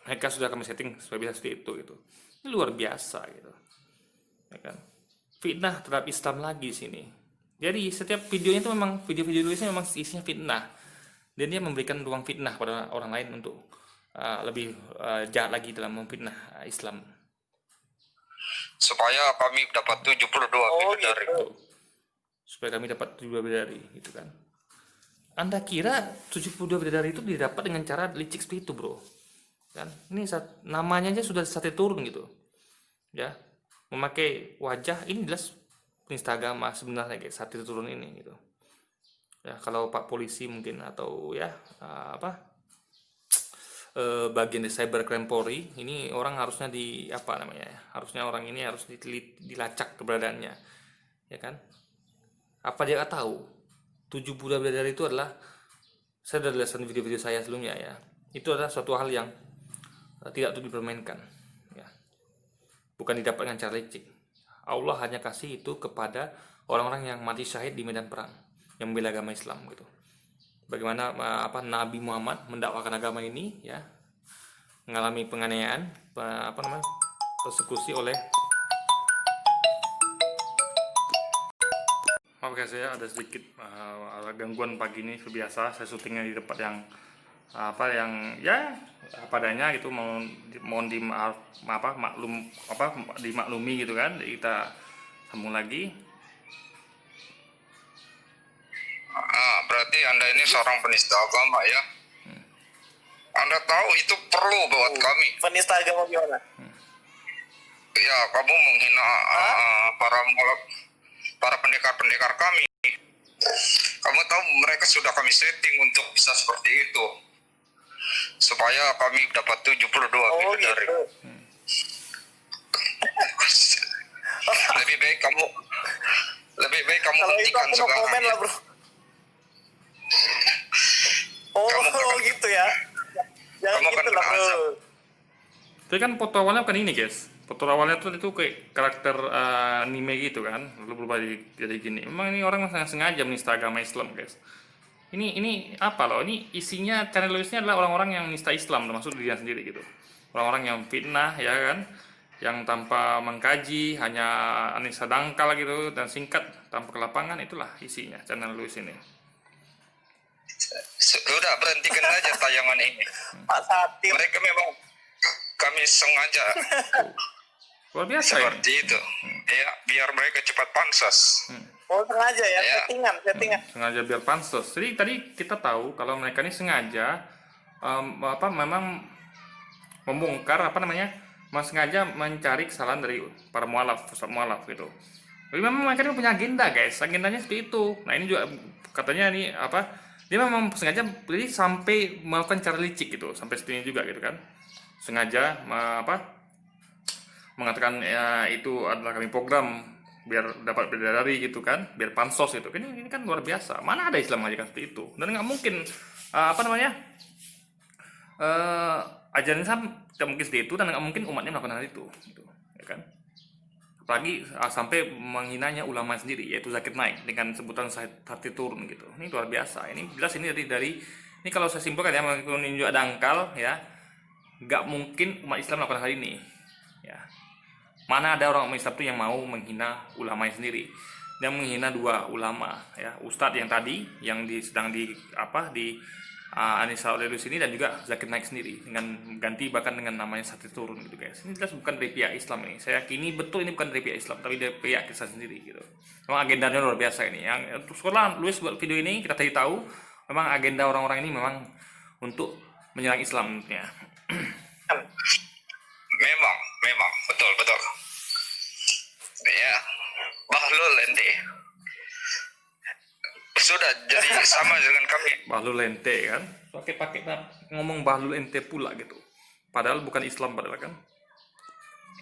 Speaker 1: Mereka sudah kami setting supaya bisa seperti itu gitu. Ini luar biasa gitu. Ya kan? Fitnah terhadap Islam lagi di sini. Jadi setiap videonya itu memang video-video Luisnya memang isinya fitnah. Dan dia memberikan ruang fitnah pada orang lain untuk lebih jahat lagi dalam memfitnah Islam.
Speaker 3: Supaya kami dapat 72 bidadari.
Speaker 1: Gitu. Supaya kami dapat 72 bidadari gitu kan. Anda kira 72 bidadari itu didapat dengan cara licik seperti itu, bro? Kan? Ini namanya aja sudah Sate Turun gitu. Ya. Memakai wajah ini jelas penista agama sebenarnya kayak Sate Turun ini gitu. Ya, kalau Pak Polisi mungkin atau ya bagian di cybercrime Polri, ini orang harusnya harusnya orang ini harus dilacak keberadaannya, ya kan? Apa dia nggak tahu 72 bidadari itu adalah, saya sudah jelaskan di video-video saya sebelumnya ya, itu adalah suatu hal yang tidak untuk dipermainkan ya. Bukan didapat dengan cara licik. Allah hanya kasih itu kepada orang-orang yang mati syahid di medan perang, yang membela agama Islam gitu. Bagaimana Nabi Muhammad mendakwakan agama ini ya, mengalami penganiayaan, persekusi oleh, maaf guys ya, ada sedikit gangguan pagi ini. Biasa saya syutingnya di tempat yang yang ya padanya gitu, mohon dimaklumi gitu kan. Jadi kita sambung lagi.
Speaker 3: Berarti Anda ini seorang penista agama ya. Anda tahu itu perlu buat kami. Penista agama gimana? Ya, kamu menghina para pendekar-pendekar kami. Kamu tahu mereka sudah kami setting untuk bisa seperti itu. Supaya kami dapat 72 bidadari. Gitu. Lebih baik kamu hentikan segala lah, bro. Gitu ya. Jangan gitu lah, bro.
Speaker 1: Itu kan foto awalnya bukan ini guys. Foto awalnya itu kayak karakter anime gitu kan, lalu berubah jadi gini. Memang ini orang sengaja menista agama Islam guys. Ini apa loh? Ini isinya, channel Luisnya adalah orang-orang yang menista Islam, termasuk dirinya sendiri gitu. Orang-orang yang fitnah ya kan, yang tanpa mengkaji, hanya anisa dangkal gitu dan singkat tanpa ke lapangan. Itulah isinya channel Luis ini.
Speaker 3: Sudah, berhentikan aja tayangan ini. Pak Satir. Mereka memang kami sengaja
Speaker 1: Luar biasa ini.
Speaker 3: Seperti itu. Ya, biar mereka cepat pansos.
Speaker 4: Oh sengaja ya,
Speaker 3: Ya.
Speaker 4: settingan.
Speaker 1: Sengaja biar pansos. Jadi tadi kita tahu kalau mereka ini sengaja memang membongkar sengaja mencari kesalahan dari para mualaf, ustaz mualaf gitu. Jadi memang mereka ini punya agenda guys, agendanya seperti itu. Nah ini juga katanya ini dia memang sengaja jadi sampai melakukan cara licik gitu, sampai seperti ini juga gitu kan. Sengaja mengatakan ya itu adalah kami program biar dapat bidadari gitu kan, biar pansos gitu. Ini kan luar biasa. Mana ada Islam mengajarkan seperti itu? Dan nggak mungkin ajaran Islam tidak mungkin seperti itu, dan nggak mungkin umatnya melakukan hal itu gitu, ya kan? Apalagi sampai menghinanya ulama sendiri, yaitu Zakir Naik dengan sebutan hati turun gitu. Ini luar biasa. Ini jelas ini dari ini kalau saya simpulkan ya, menunjuk dangkal ya, nggak mungkin umat Islam melakukan hal ini ya. Mana ada orang umat Islam itu yang mau menghina ulamanya sendiri, yang menghina dua ulama ya, Ustadz yang tadi yang sedang di Anissa Olelus ini, dan juga Zakir Naik sendiri dengan ganti bahkan dengan namanya Sati Turun gitu guys. Ini jelas bukan dari pihak Islam ini. Saya yakini betul ini bukan dari pihak Islam, tapi dari pihak kita sendiri gitu. Memang agendanya luar biasa ini. Yang sekolah Luis buat video ini kita tadi tahu memang agenda orang-orang ini memang untuk menyerang Islam ya.
Speaker 3: Memang betul. Ya, Bahlul ente. Sudah jadi sama dengan kami.
Speaker 1: Bahlul ente kan, pakai ngomong Bahlul ente pula gitu. Padahal bukan Islam padahal kan.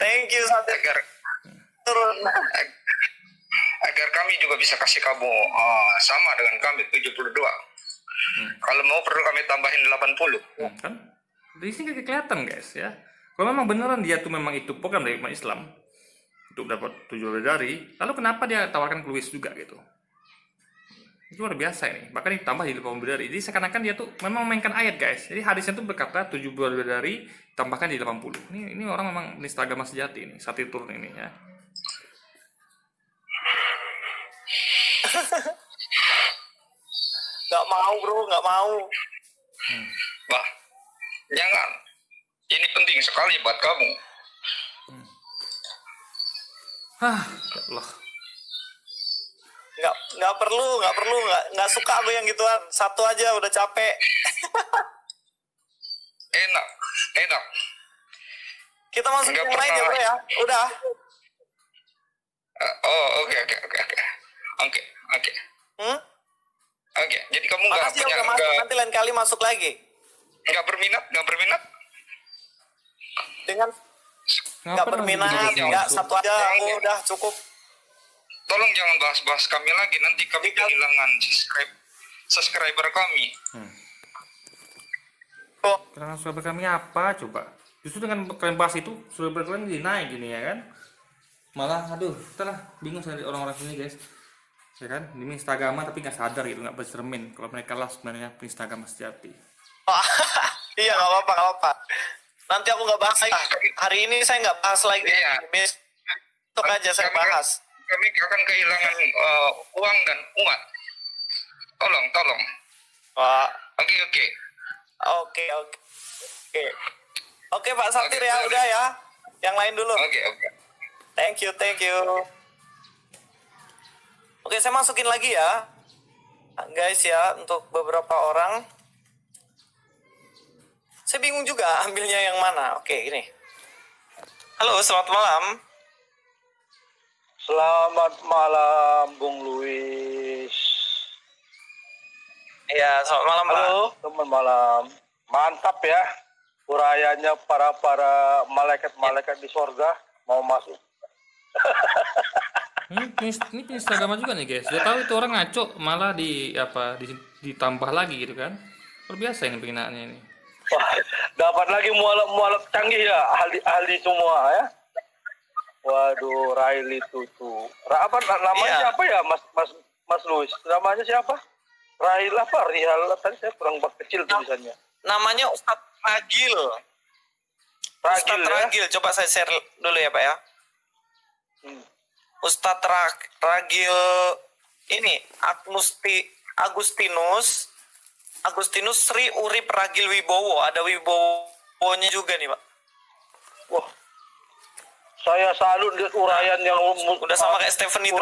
Speaker 4: Thank you Sati
Speaker 3: Agar
Speaker 4: turun.
Speaker 3: agar kami juga bisa kasih kamu sama dengan kami 72. Kalau mau perlu kami tambahin 80.
Speaker 1: Kan? Di sini kelihatan guys ya. Kalau memang beneran dia tuh memang itu program dari umat Islam untuk dapat 7 bidadari, lalu kenapa dia tawarkan ke Luis juga gitu? Itu luar biasa ini. Bahkan ditambah di 80 bidadari. Jadi seakan-akan dia tuh memang memainkan ayat guys. Jadi hadisnya tuh berkata 7 bidadari tambahkan di 80. Ini orang memang penista agama sejati ini, Sati Turun ini ya.
Speaker 4: Nggak mau bro, nggak mau.
Speaker 3: Bah, jangan. Ini penting sekali buat kamu.
Speaker 1: Ya Allah.
Speaker 4: Nggak perlu, nggak suka gue yang gituan. Satu aja udah capek.
Speaker 3: Enak.
Speaker 4: Kita masuk
Speaker 3: Nggak
Speaker 4: yang lain ya
Speaker 3: pernah.
Speaker 4: bro ya. Udah.
Speaker 3: Oke.
Speaker 4: Hmm?
Speaker 3: Oke, jadi kamu nggak
Speaker 4: Makasih
Speaker 3: punya
Speaker 4: udah masuk. Nanti lain kali masuk lagi.
Speaker 3: nggak berminat?
Speaker 4: Dengan nggak berminat, nggak satu aja. Aku udah cukup.
Speaker 3: Tolong jangan bahas-bahas kami lagi, nanti kami kehilangan subscriber kami.
Speaker 4: Oh,
Speaker 1: Keterangan subscriber kami apa coba? Justru dengan kalian bahas itu subscriber kalian jadi naik gini ya kan? Malah aduh, telah bingung saya orang-orang sini guys. Ya kan? Ini penista agama tapi nggak sadar gitu, nggak bercermin kalau mereka lah sebenarnya penista agama sejati.
Speaker 4: iya nggak apa-apa. Nanti aku nggak bahas lagi. Hari ini saya nggak bahas lagi.
Speaker 3: Iya.
Speaker 4: Besok aja saya bahas.
Speaker 3: Kami akan kehilangan uang dan umat. Tolong.
Speaker 4: Wah.
Speaker 3: Oke.
Speaker 4: Oke Pak Satir
Speaker 3: Oke,
Speaker 4: ya,
Speaker 3: sorry.
Speaker 4: udah ya. Yang lain dulu.
Speaker 3: Oke.
Speaker 4: Thank you. Oke, saya masukin lagi ya. Guys ya, untuk beberapa orang. Saya bingung juga ambilnya yang mana. Oke, ini. Halo, selamat malam.
Speaker 5: Selamat malam, Bung Luis.
Speaker 4: Ya, selamat malam, Pak.
Speaker 5: Halo, teman malam. Mantap ya, urayanya para malaikat di sorga mau masuk.
Speaker 1: Ini penista agama juga nih guys. Udah tahu itu orang ngaco malah ditambah lagi gitu kan? Luar biasa ini penghinaannya ini.
Speaker 5: Wah, dapat lagi mualaf canggih ya, ahli semua ya. Waduh, Raili Tutu. Apa namanya
Speaker 4: Iya.
Speaker 5: siapa ya, Mas Luis? Namanya siapa? Rail apa? Rihal tadi saya kurang kecil tulisannya.
Speaker 4: Namanya Ustadz Ragil. Ustadz
Speaker 5: Ya?
Speaker 4: Ragil, coba saya share dulu ya, Pak ya. Ustadz Ragil ini Agustinus Sri Urip Ragil Wibowo. Ada Wibowo-nya juga nih, Pak.
Speaker 5: Wah, Saya salut lihat uraian yang
Speaker 4: Udah sama kayak Stephen itu.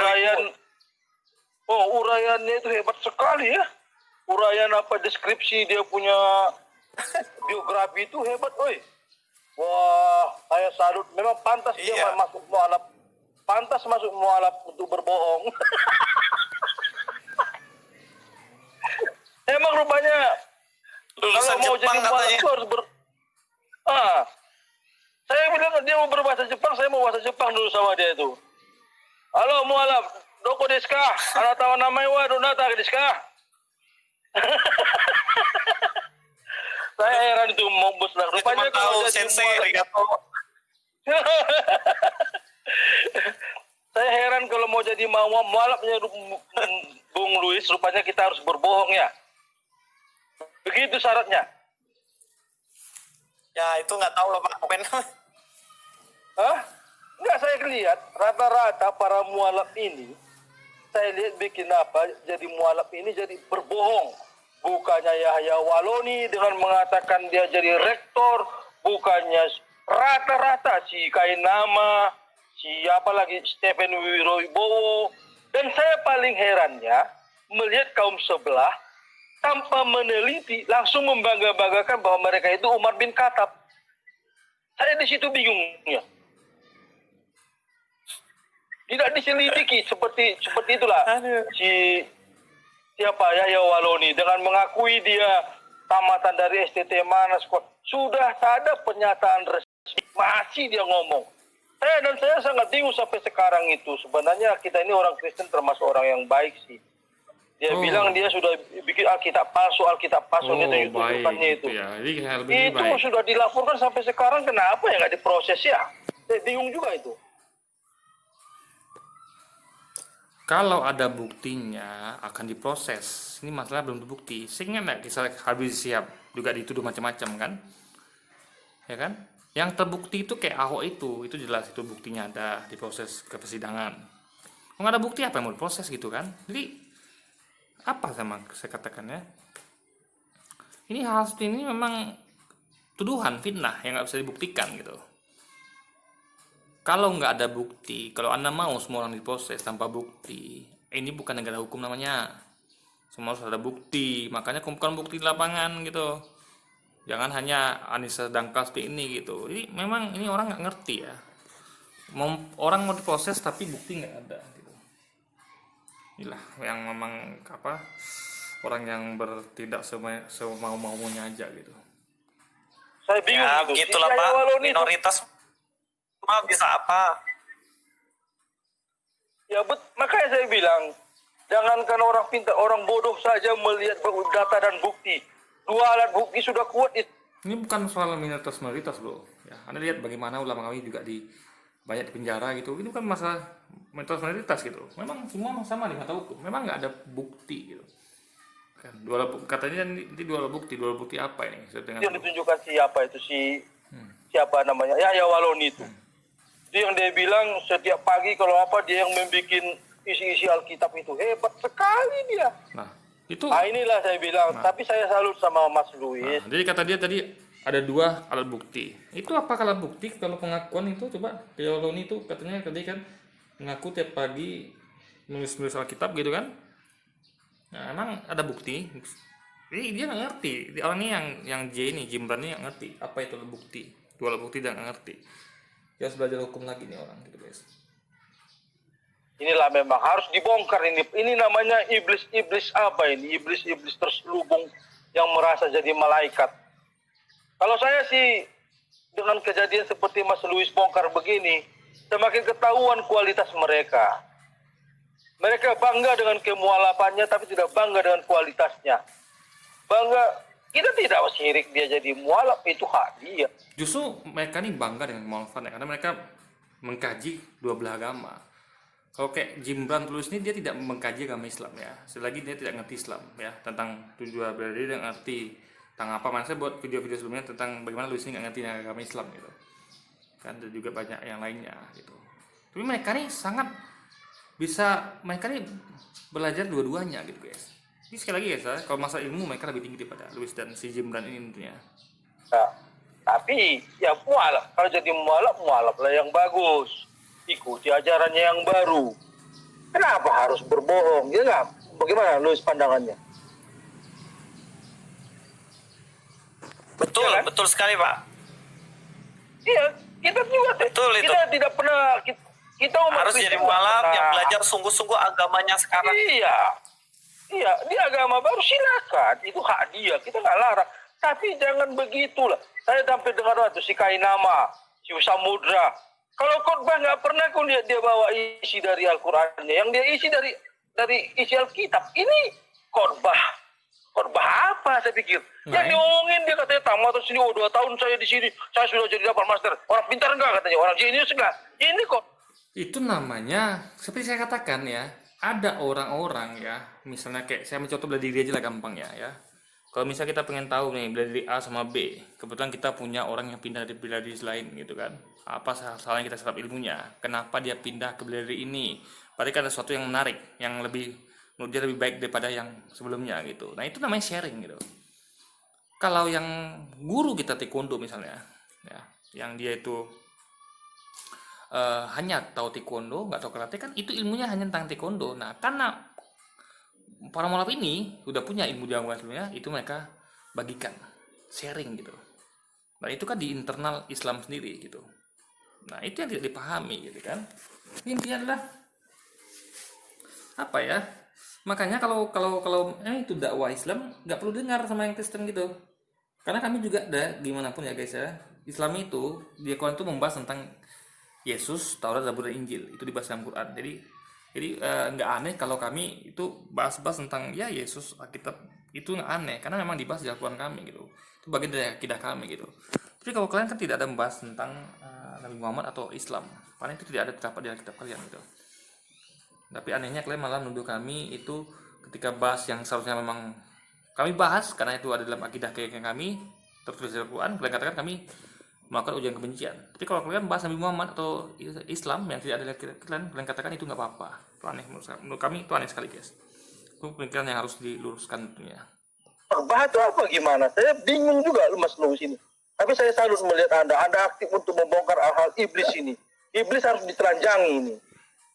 Speaker 5: Uraiannya itu hebat sekali ya. Uraian apa deskripsi dia punya biografi itu hebat, oi. Wah, saya salut. Memang pantas dia
Speaker 4: Iya.
Speaker 5: masuk mualaf. Pantas masuk mualaf untuk berbohong. Emang rupanya kalau
Speaker 4: Lulusan
Speaker 5: mau
Speaker 4: Jepang
Speaker 5: jadi mualaf
Speaker 4: katanya.
Speaker 5: itu harus saya bilang dia mau berbahasa Jepang, saya mau bahasa Jepang dulu sama dia itu. Halo mualaf, doko desu ka? Anata wa namae wa donata desu ka? Saya heran itu mau bos lah.
Speaker 4: Saya
Speaker 5: Rupanya
Speaker 4: cuma tahu
Speaker 5: kalau jadi
Speaker 4: sensei
Speaker 5: mualaf-
Speaker 4: arigato.
Speaker 5: Saya heran kalau mau jadi mualafnya Bung Luis, rupanya kita harus berbohong ya. Begitu syaratnya.
Speaker 4: Ya itu nggak tahu lah Pak Komen.
Speaker 5: Hah? Enggak, saya lihat rata-rata para mualaf ini, saya lihat bikin apa, jadi mualaf ini jadi berbohong. Bukannya Yahya Waloni dengan mengatakan dia jadi rektor, bukannya rata-rata si Kainama, siapa lagi Stephen Wibowo, dan saya paling herannya melihat kaum sebelah tanpa meneliti langsung membangga-banggakan bahwa mereka itu Umar bin Khattab. Saya di situ bingungnya. Tidak diselidiki seperti itulah si siapa Yahya Waloni dengan mengakui dia tamatan dari STT mana sekolah. Sudah ada pernyataan resmi, masih dia ngomong. Saya sangat bingung sampai sekarang itu. Sebenarnya kita ini orang Kristen termasuk orang yang baik sih. Dia bilang dia sudah bikin Alkitab palsu itu tunjukkannya itu.
Speaker 1: Ya. Jadi lebih
Speaker 5: Itu
Speaker 1: baik.
Speaker 5: sudah dilaporkan sampai sekarang, kenapa ya nggak diproses ya? Saya bingung juga itu.
Speaker 1: Kalau ada buktinya akan diproses. Ini masalah belum terbukti. Sehingga nggak kisah Habib Syihab juga dituduh macam-macam kan? Ya kan? Yang terbukti itu kayak Ahok itu jelas itu buktinya ada diproses ke persidangan. Kalau nggak ada bukti apa yang mau diproses gitu kan? Jadi apa sama saya katakan ya? Ini hal seperti ini memang tuduhan fitnah yang nggak bisa dibuktikan gitu. Kalau nggak ada bukti, kalau Anda mau semua orang diproses tanpa bukti, ini bukan negara hukum namanya. Semua harus ada bukti, makanya kumpulkan bukti di lapangan gitu. Jangan hanya Anissa Dangkal seperti ini gitu. Jadi memang ini orang nggak ngerti ya. Orang mau diproses tapi bukti nggak ada gitu. Inilah yang memang orang yang bertindak semau-maunya aja gitu.
Speaker 5: Saya bingung
Speaker 4: Ya
Speaker 5: itu.
Speaker 4: begitulah
Speaker 5: Si
Speaker 4: Pak.
Speaker 5: Yahya Waloni itu-
Speaker 4: Minoritas mah bisa apa?
Speaker 5: Ya makanya saya bilang, jangankan orang pintar, orang bodoh saja melihat data dan bukti. Dua alat bukti sudah kuat itu.
Speaker 1: Ini bukan soal minoritas bro. Ya, Anda lihat bagaimana ulama kami juga banyak di penjara gitu. Ini bukan masalah minoritas gitu. Memang semua sama di mata hukum. Memang nggak ada bukti gitu. Kan katanya nanti dua alat bukti apa ini?
Speaker 5: Yang ditunjukkan siapa itu siapa namanya Yahya Waloni itu. Itu yang dia bilang setiap pagi kalau dia yang membuat isi-isi Alkitab itu hebat sekali dia.
Speaker 1: Nah, itu.
Speaker 5: Inilah saya bilang. Tapi saya salut sama Mas Luis.
Speaker 1: Jadi kata dia tadi ada dua alat bukti. Itu apa alat bukti? Kalau pengakuan itu coba Waloni itu katanya tadi kan mengaku tiap pagi nulis Alkitab gitu kan? Nah, emang ada bukti? Jadi dia nggak ngerti. Orang ini yang Jimran ini nggak ngerti apa itu alat bukti. Dua alat bukti dia nggak ngerti. Dia harus belajar hukum lagi nih orang gitu guys.
Speaker 5: Inilah memang harus dibongkar ini. Ini namanya iblis apa ini? Iblis terselubung yang merasa jadi malaikat. Kalau saya sih dengan kejadian seperti Mas Luis bongkar begini, semakin ketahuan kualitas mereka. Mereka bangga dengan kemualafannya tapi tidak bangga dengan kualitasnya. Bangga, kita tidak sirik dia jadi mualaf, itu hak dia.
Speaker 1: Justru mereka nih bangga dengan kemualafan karena mereka mengkaji dua belah agama. Kalau kayak Jimran tulis ini dia tidak mengkaji agama Islam ya. Selagi dia tidak ngerti Islam ya tentang tujuan bela diri, dia ngerti tentang apa. Mana saya buat video-video sebelumnya tentang bagaimana Luis ini nggak ngerti agama Islam gitu. Kan ada juga banyak yang lainnya gitu. Tapi mereka nih sangat bisa, mereka nih belajar dua-duanya gitu guys. Ini sekali lagi guys, kalau masalah ilmu mereka lebih tinggi daripada Luis dan si Jimran ini tentunya.
Speaker 5: Nah, Tapi ya mualaf. Kalau jadi mualaf lah yang bagus. Ikuti ajarannya yang baru. Kenapa harus berbohong? Ya nggak? Bagaimana Luis pandangannya?
Speaker 4: Betul,
Speaker 5: Ya kan?
Speaker 4: betul sekali Pak.
Speaker 5: Iya, kita juga
Speaker 4: Betul itu.
Speaker 5: kita tidak pernah kita umat
Speaker 4: Harus
Speaker 5: Kristen
Speaker 4: jadi
Speaker 5: nggak
Speaker 4: mualaf
Speaker 5: pernah.
Speaker 4: yang belajar sungguh-sungguh agamanya sekarang.
Speaker 5: Iya, iya, di agama baru silakan, itu hak dia, kita nggak larang. Tapi jangan begitulah. Saya sampai dengar waktu si Kainama, si Samudra. Kalau khotbah nggak pernah kau lihat dia bawa isi dari Al-Qurannya. Yang dia isi dari isi Alkitab. Ini khotbah. Khotbah apa saya pikir? Yang diomongin dia katanya tamat sini, 2 tahun saya di sini, saya sudah jadi dapat master. Orang pintar enggak katanya, orang jenius enggak. Ini kok
Speaker 1: Itu namanya, seperti saya katakan ya, ada orang-orang ya, misalnya kayak saya mencontoh bela diri aja lah gampang ya. Kalau misalnya kita pengen tahu nih bela diri A sama B, kebetulan kita punya orang yang pindah dari bela diri lain gitu kan. Apa salahnya kita serap ilmunya? Kenapa dia pindah ke bela diri ini? Berarti kan ada sesuatu yang menarik, yang lebih menurut dia lebih baik daripada yang sebelumnya gitu. Nah itu namanya sharing gitu. Kalau yang guru kita taekwondo misalnya, ya, yang dia itu hanya tahu taekwondo, nggak tahu karate kan itu ilmunya hanya tentang taekwondo. Nah karena para mualaf ini udah punya ilmu jagoan sebelumnya, itu mereka bagikan, sharing gitu. Nah itu kan di internal Islam sendiri gitu. Nah itu yang tidak dipahami gitu kan. Intinya adalah apa ya? Makanya kalau itu dakwah Islam nggak perlu dengar sama yang Kristen gitu. Karena kami juga ada gimana pun ya guys ya. Islam itu di Quran itu membahas tentang Yesus, Taurat, Zabur, dan Injil. Itu dibahas dalam Quran. Jadi nggak aneh kalau kami itu bahas-bahas tentang ya Yesus, Alkitab. Itu nggak aneh karena memang dibahas di Al-Quran kami gitu. Itu bagian dari akidah kami gitu. Tapi kalau kalian kan tidak ada membahas tentang Nabi Muhammad atau Islam. Karena itu tidak ada terdapat di Alkitab kalian gitu. Tapi anehnya kalian malah menuduh kami itu ketika bahas yang seharusnya memang kami bahas karena itu ada dalam akidah keyakinan kami tertulis di Al-Quran, kalian katakan kami melakukan ujian kebencian. Tapi kalau kalian bahas Nabi Muhammad atau Islam yang tidak ada kalian katakan itu nggak apa-apa. Itu aneh menurut kami, itu aneh sekali guys. Itu pemikiran yang harus diluruskan tentunya.
Speaker 5: khotbah itu apa gimana? Saya bingung juga Mas Luis ini. Tapi saya salut melihat Anda aktif untuk membongkar hal-hal iblis ini. Iblis harus ditelanjangi ini.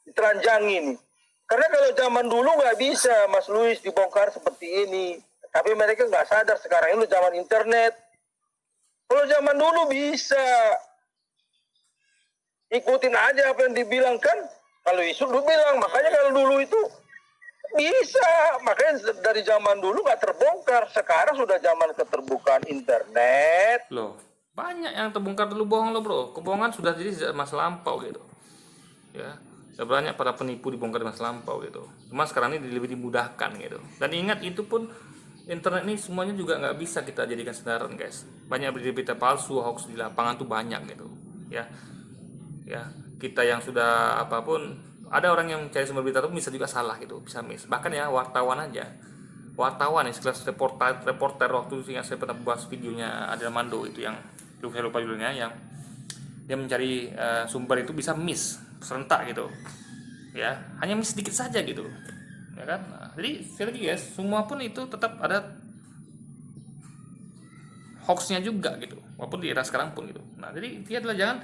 Speaker 5: Ditelanjangi ini. Karena kalau zaman dulu nggak bisa Mas Luis dibongkar seperti ini. Tapi mereka nggak sadar sekarang ini zaman internet. Kalau zaman dulu bisa. Ikutin aja apa yang dibilang kan. Kalau Yesus dulu bilang, makanya kalau dulu itu bisa. Makanya dari zaman dulu nggak terbongkar. Sekarang sudah zaman keterbukaan internet.
Speaker 1: Loh, banyak yang terbongkar dulu bohong loh bro. Kebohongan sudah jadi sejak masa lampau gitu. Ya, sudah banyak para penipu dibongkar di masa lampau gitu. Cuma sekarang ini lebih dimudahkan gitu. Dan ingat itu pun internet ini semuanya juga nggak bisa kita jadikan sandaran guys. Banyak berita palsu, hoax di lapangan tuh banyak gitu. Ya, kita yang sudah apapun, ada orang yang mencari sumber berita itu bisa juga salah gitu, bisa miss. Bahkan ya wartawan aja, wartawan yang sekelas reporter waktu itu saya pernah bahas videonya Adel Mando itu yang saya lupa judulnya, yang dia mencari sumber itu bisa miss serentak gitu. Ya, hanya miss sedikit saja gitu. Ya kan? Nah, jadi sekali lagi guys, semua pun itu tetap ada hoaxnya juga gitu, walaupun di era sekarang pun gitu. Nah jadi dia adalah jangan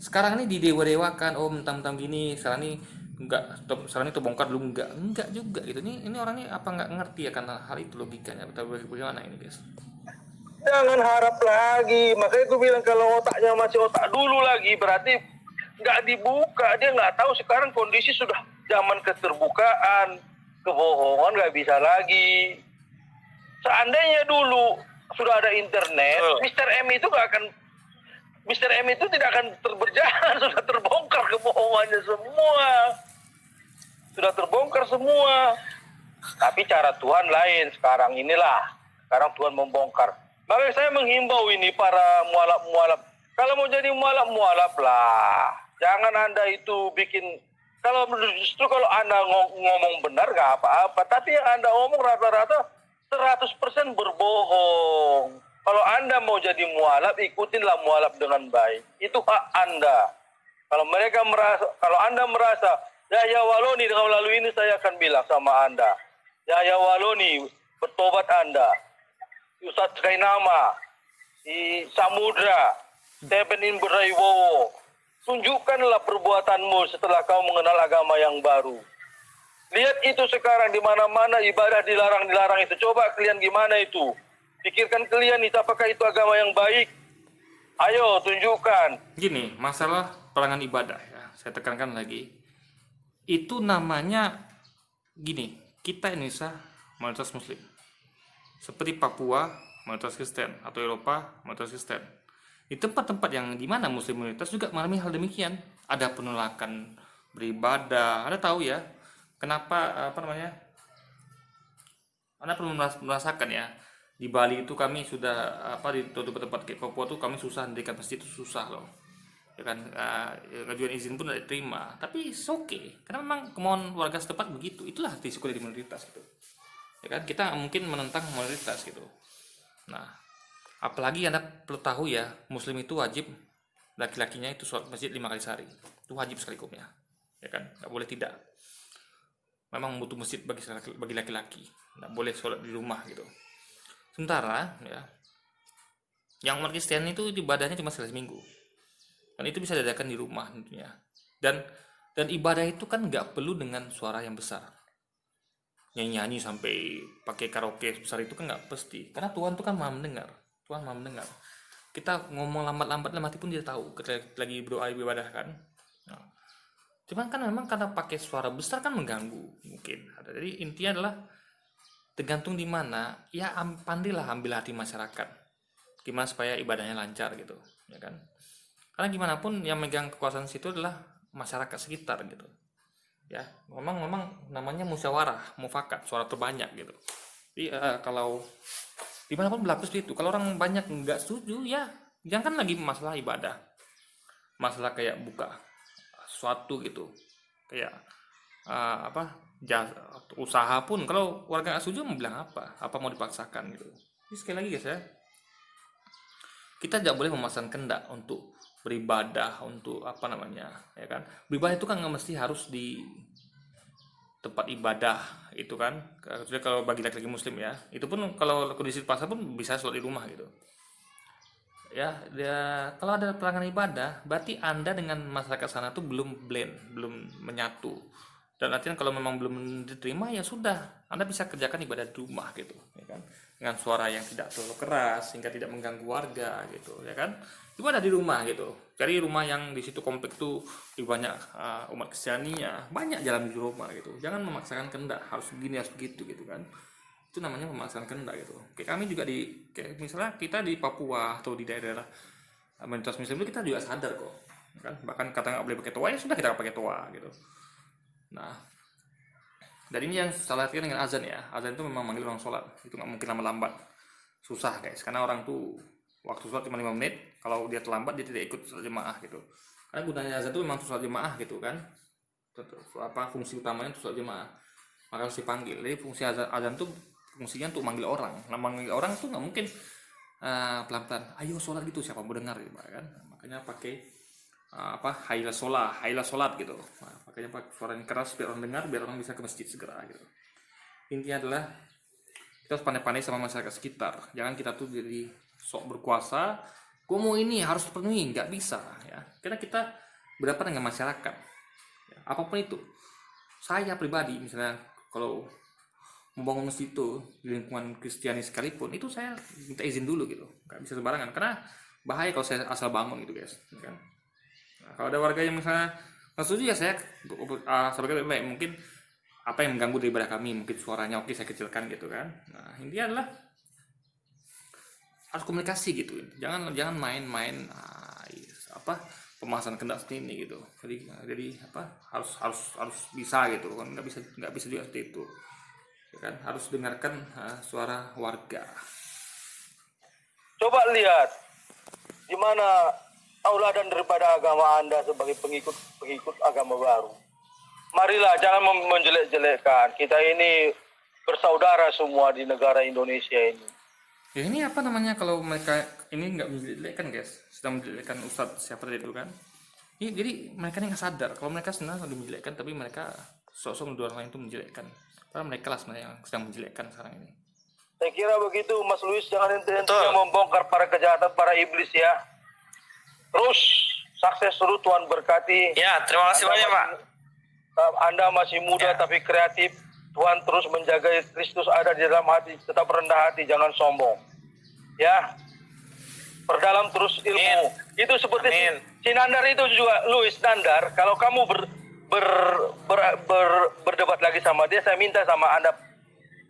Speaker 1: sekarang ini didewa-dewakan, oh mentang-mentang gini, sekarang ini sekarang ini terbongkar dulu enggak juga gitu. Ini orang ini apa nggak ngerti ya karena hal itu logikanya, bagaimana ini guys?
Speaker 5: Jangan harap lagi. Makanya gue bilang kalau otaknya masih otak dulu lagi, berarti nggak dibuka. Dia nggak tahu sekarang kondisi sudah zaman keterbukaan. Kebohongan nggak bisa lagi. Seandainya dulu sudah ada internet, Mr. M itu tidak akan berjalan. Sudah terbongkar kebohongannya semua. Sudah terbongkar semua. Tapi cara Tuhan lain sekarang inilah. Sekarang Tuhan membongkar. Makanya saya menghimbau ini para mualaf-mualaf. Kalau mau jadi mualaf lah. Jangan Anda itu bikin. Justru kalau Anda ngomong benar gak apa-apa. Tapi yang Anda ngomong rata-rata 100% berbohong. Kalau Anda mau jadi mualaf, ikutinlah mualaf dengan baik. Itu hak Anda. Kalau Anda merasa, Yahya Waloni dengan melalui ini saya akan bilang sama Anda. Yahya Waloni, bertobat Anda. Ustadz Kainama, di samudra, Tebenin Beraiwowo. Tunjukkanlah perbuatanmu setelah kau mengenal agama yang baru. Lihat itu sekarang di mana-mana ibadah dilarang itu. Coba kalian gimana itu? Pikirkan kalian itu apakah itu agama yang baik? Ayo tunjukkan.
Speaker 1: Gini, masalah pelarangan ibadah ya, saya tekankan lagi. Itu namanya gini, kita Indonesia mayoritas Muslim. Seperti Papua mayoritas Kristen atau Eropa mayoritas Kristen. Di tempat-tempat yang dimana Muslim mayoritas juga mengalami hal demikian. Ada penolakan beribadah. Anda tahu ya, kenapa Anda perlu merasakan ya. Di Bali itu kami sudah di tempat-tempat kayak Papua tuh kami susah mendirikan masjid, itu susah loh. Ya kan, ngajuan izin pun tidak diterima. Tapi it's okay, karena memang kemauan warga setempat begitu. Itulah risiko dari minoritas gitu. Ya kan, kita mungkin menentang minoritas gitu. Nah, apalagi Anda perlu tahu ya, Muslim itu wajib laki-lakinya itu sholat masjid 5 kali sehari. Itu wajib sekali hukumnya. Ya kan, nggak boleh tidak. Memang butuh masjid bagi laki-laki. Nggak boleh sholat di rumah gitu. Sementara ya, yang umat Kristen itu ibadahnya cuma sekali seminggu. Dan itu bisa diadakan di rumah tentunya. Dan ibadah itu kan nggak perlu dengan suara yang besar. Nyanyi sampai pakai karaoke besar itu kan nggak pasti. Karena Tuhan itu kan maha mendengar. Tuhan maha mendengar. Kita ngomong lambat-lambat dalam hati pun dia tahu. Kita lagi berdoa ibadah kan. Nah, cuman kan memang karena pakai suara besar kan mengganggu mungkin. Jadi intinya adalah tergantung di mana, ya pandailah ambil hati masyarakat. Gimana supaya ibadahnya lancar gitu, ya kan? Karena gimana pun yang megang kekuasaan situ adalah masyarakat sekitar gitu. Ya, memang namanya musyawarah, mufakat, suara terbanyak gitu. Jadi kalau dimanapun berlaku seperti itu. Kalau orang banyak nggak setuju, ya jangan lagi masalah ibadah, masalah kayak buka sesuatu gitu, kayak usaha pun kalau warga nggak setuju mau bilang apa mau dipaksakan gitu. Jadi sekali lagi guys ya, kita tidak boleh memasang kendak untuk beribadah, untuk ya kan, beribadah itu kan nggak mesti harus di tempat ibadah itu kan. Kecuali kalau bagi laki-laki Muslim ya, itu pun kalau kondisi pasar pun bisa sholat di rumah gitu ya. Kalau ada pelarangan ibadah, berarti Anda dengan masyarakat sana tuh belum blend, belum menyatu. Dan artinya kalau memang belum diterima, ya sudah, Anda bisa kerjakan ibadah di rumah gitu, ya kan, dengan suara yang tidak terlalu keras sehingga tidak mengganggu warga gitu, ya kan. Ibadah di rumah gitu, cari rumah yang di situ komplek tuh banyak umat Kristianinya, banyak jalan di rumah gitu. Jangan memaksakan kehendak harus begini harus begitu gitu kan. Itu namanya memaksakan kehendak gitu. Kayak kami juga kayak misalnya kita di Papua atau di daerah mayoritas Muslim itu kita juga sadar kok, kan. Bahkan kata nggak boleh pakai toa, ya sudah kita pakai toa gitu. Nah, dan ini yang salah artikan dengan azan ya. Azan itu memang manggil orang sholat. Itu nggak mungkin lama-lambat. Susah guys. Karena orang tuh waktu sholat cuma 5 menit. Kalau dia terlambat dia tidak ikut sholat jemaah gitu. Karena gunanya azan itu memang sholat jemaah gitu kan. Fungsi utamanya untuk sholat jemaah. Maka harus dipanggil. Jadi fungsi azan tuh fungsinya untuk manggil orang. Nah, manggil orang tuh nggak mungkin pelan-pelan. Ayo sholat gitu, siapa mau dengar gitu kan. Makanya pakai hayla sholat gitu. Nah, makanya pakai suara yang keras biar orang dengar, biar orang bisa ke masjid segera gitu. Intinya adalah kita harus pandai-pandai sama masyarakat sekitar. Jangan kita tuh jadi sok berkuasa, gue mau ini harus dipenuhi, nggak bisa ya. Karena kita berhadapan dengan masyarakat ya, apapun itu. Saya pribadi misalnya kalau membangun masjid itu di lingkungan Kristiani sekalipun, itu saya minta izin dulu gitu, nggak bisa sembarangan. Karena bahaya kalau saya asal bangun gitu guys, kan. Nah, kalau ada warga yang misalnya nggak setuju, ya saya sebagai baik mungkin apa yang mengganggu dari ibadah kami, mungkin suaranya oke saya kecilkan gitu kan. Nah, intinya adalah harus komunikasi gitu, jangan main-main pemasangan kendak seperti ini gitu. Jadi harus bisa gitu kan, nggak bisa juga seperti itu ya kan. Harus dengarkan suara warga.
Speaker 5: Coba lihat di mana tauladan daripada agama Anda sebagai pengikut agama baru. Marilah jangan menjelek-jelekkan. Kita ini bersaudara semua di negara Indonesia ini.
Speaker 1: Ya ini kalau mereka ini nggak menjelekkan guys, sedang menjelekkan Ustadz siapa tadi itu kan. Ini jadi mereka ini nggak sadar kalau mereka sebenarnya sedang menjelekkan, tapi mereka sosok menuduh orang lain itu menjelekkan. Karena mereka lah sebenarnya yang sedang menjelekkan sekarang ini.
Speaker 5: Saya kira begitu Mas Luis, jangan henti-hentinya
Speaker 4: Betul.
Speaker 5: membongkar para kejahatan, para iblis ya. Terus sukses terus, Tuhan berkati.
Speaker 4: Ya, terima kasih banyak Pak.
Speaker 5: Anda masih muda
Speaker 4: Ya.
Speaker 5: tapi kreatif. Tuhan terus menjaga Kristus ada di dalam hati, tetap rendah hati, jangan sombong. Ya. Perdalam terus ilmu.
Speaker 4: Amin.
Speaker 5: Itu seperti
Speaker 4: Amin.
Speaker 5: si Nandar itu juga, Luis Nandar, kalau kamu berdebat lagi sama dia, saya minta sama Anda,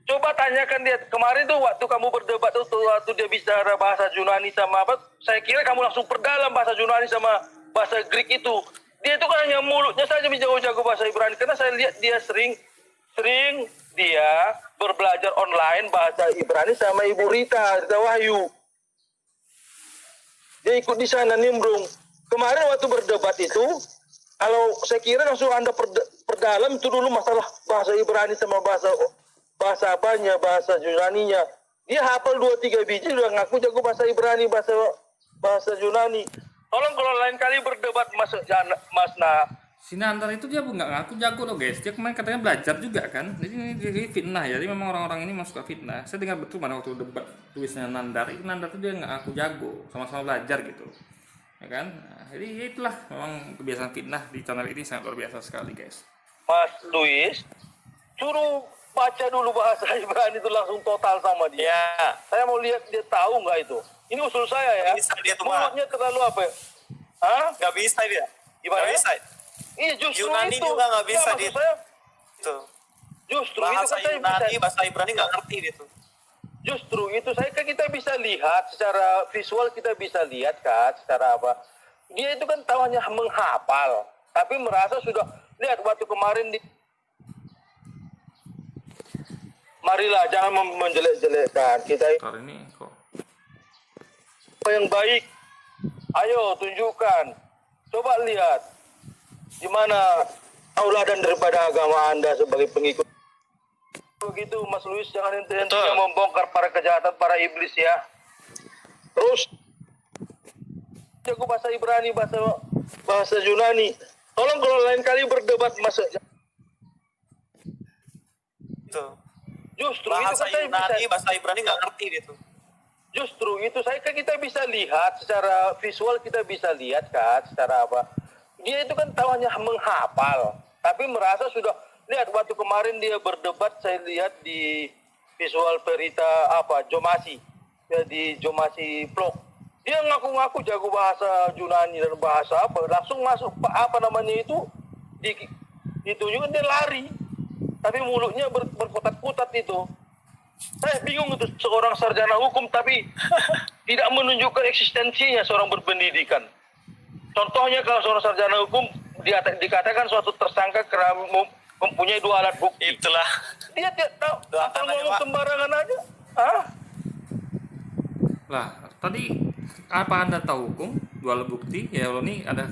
Speaker 5: coba tanyakan dia, kemarin tuh waktu kamu berdebat tuh, waktu dia bicara bahasa Yunani sama apa, saya kira kamu langsung perdalam bahasa Yunani sama bahasa Greek itu. Dia itu kan hanya mulutnya saja jago-jago bahasa Ibrani, karena saya lihat dia sering dia berbelajar online bahasa Ibrani sama Ibu Rita Wahyu. Dia ikut di sana nimbrung. Kemarin waktu berdebat itu, kalau saya kira langsung Anda perdalam itu dulu masalah bahasa Ibrani sama bahasa apanya, bahasa Yunaninya. Dia hafal 2-3 biji udah ngaku jago bahasa Ibrani, bahasa Yunani. Tolong kalau lain kali berdebat Mas
Speaker 1: Si Nandar itu dia nggak ngaku jago loh guys. Dia kemarin katanya belajar juga kan. Jadi fitnah ya. Jadi memang orang-orang ini masuk ke fitnah. Saya dengar betul mana waktu debat tulisnya Nandar. Itu Nandar itu dia nggak ngaku jago. Sama-sama belajar gitu. Ya kan. Nah, jadi ya itulah memang kebiasaan fitnah di channel ini sangat luar biasa sekali guys.
Speaker 5: Mas Luis, suruh baca dulu bahasa Ibrani itu langsung total sama dia.
Speaker 4: Ya,
Speaker 5: Saya mau lihat dia tahu nggak itu. Ini usul saya ya.
Speaker 4: bisa dia tuh Pak.
Speaker 5: Mulutnya terlalu apa ya? Hah?
Speaker 4: Nggak bisa dia.
Speaker 5: Gimana?
Speaker 4: Nggak bisa.
Speaker 5: Iya justru
Speaker 4: Yunani
Speaker 5: itu.
Speaker 4: juga nggak bisa
Speaker 5: Ya, maksud
Speaker 4: dia.
Speaker 5: saya,
Speaker 4: Itu.
Speaker 5: justru
Speaker 4: Bahasa
Speaker 5: itu kan saya
Speaker 4: Yunani,
Speaker 5: bisa,
Speaker 4: bahasa Ibrani nggak ngerti dia tuh.
Speaker 5: justru itu saya kan kita bisa lihat secara visual, kita bisa lihat kan secara apa. Dia itu kan tahu hanya menghafal, tapi merasa sudah lihat waktu kemarin di. Marilah jangan menjelek-jelekkan kita
Speaker 1: Ntar ini kok.
Speaker 5: yang baik. Ayo tunjukkan. Coba lihat di mana tauladan daripada agama Anda sebagai pengikut. Begitu Mas Luis, jangan henti-hentinya membongkar para kejahatan, para iblis ya. Terus jago bahasa Ibrani, bahasa Yunani. Tolong kalau lain kali berdebat Mas.
Speaker 4: Itu.
Speaker 5: Justru
Speaker 4: Bahasa
Speaker 5: itu kan saya
Speaker 4: Yunani,
Speaker 5: bisa,
Speaker 4: bahasa Ibrani nggak ngerti dia tuh.
Speaker 5: justru itu saya kan kita bisa lihat secara visual, kita bisa lihat kan secara apa. Dia itu kan tahu hanya menghafal, tapi merasa sudah lihat waktu kemarin dia berdebat, saya lihat di visual berita apa Jomasi ya, di Jomasi vlog. Dia ngaku-ngaku jago bahasa Yunani dan bahasa apa, langsung masuk apa namanya itu ditunjukkan dia lari, tapi mulutnya berkutat-kutat itu. Saya bingung itu seorang sarjana hukum tapi tidak menunjukkan eksistensinya seorang berpendidikan. Contohnya kalau seorang sarjana hukum dikatakan suatu tersangka karena mempunyai 2 alat bukti.
Speaker 4: Itulah.
Speaker 5: Dia tidak tahu,
Speaker 4: Doakan
Speaker 5: asal
Speaker 4: aja,
Speaker 5: ngomong
Speaker 4: Pak.
Speaker 5: sembarangan aja. Hah?
Speaker 1: Lah, tadi apa Anda tahu hukum? 2 alat bukti. Ya kalau ini ada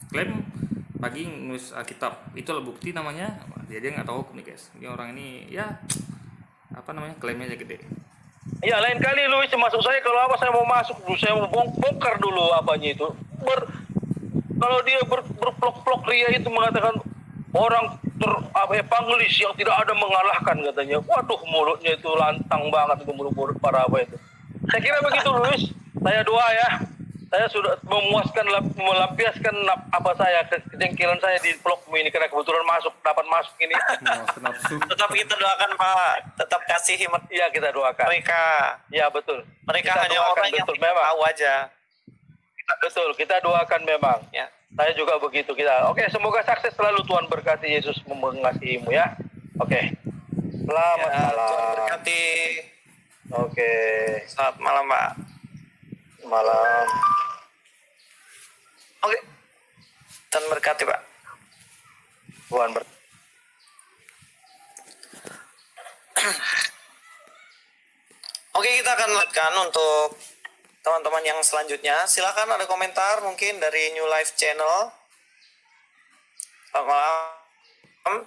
Speaker 1: klaim pagi nulis Alkitab. Itu alat bukti namanya. Dia nggak tahu hukum nih guys. Ini orang ini ya apa namanya, klaimnya aja gede.
Speaker 5: Ya lain kali Luis masuk saya, kalau apa saya mau masuk dulu, saya mau bongkar dulu apanya itu. Kalau dia berplok-plok ria itu mengatakan orang panglis yang tidak ada mengalahkan katanya. Waduh, mulutnya itu lantang banget itu, mulut para apa itu. Saya kira begitu Luis. Saya doa ya. Saya sudah melampiaskan apa saya, kejengkelan saya di vlogmu ini karena kebetulan dapat masuk ini.
Speaker 1: Nafsu.
Speaker 4: Tetap kita doakan Pak. Tetap kasih
Speaker 5: Iya kita doakan.
Speaker 4: mereka.
Speaker 5: Ya betul.
Speaker 4: Mereka
Speaker 5: Kita
Speaker 4: hanya
Speaker 5: doakan,
Speaker 4: orang yang
Speaker 5: betul,
Speaker 4: tidak
Speaker 5: memang.
Speaker 4: tahu aja.
Speaker 5: Betul, kita doakan memang.
Speaker 4: Ya.
Speaker 5: Saya juga begitu kita. Oke, semoga sukses selalu, Tuhan berkati, Yesus mengasihimu ya. Oke. Selamat
Speaker 4: Ya, Tuhan
Speaker 5: malam.
Speaker 4: berkati.
Speaker 5: Oke.
Speaker 4: Selamat malam Pak.
Speaker 5: Malam.
Speaker 4: Oke. Tuhan berkati Pak.
Speaker 5: Tuhan berkati.
Speaker 4: Oke, kita akan lanjutkan untuk teman-teman yang selanjutnya. Silakan ada komentar mungkin dari New Life Channel. Selamat malam.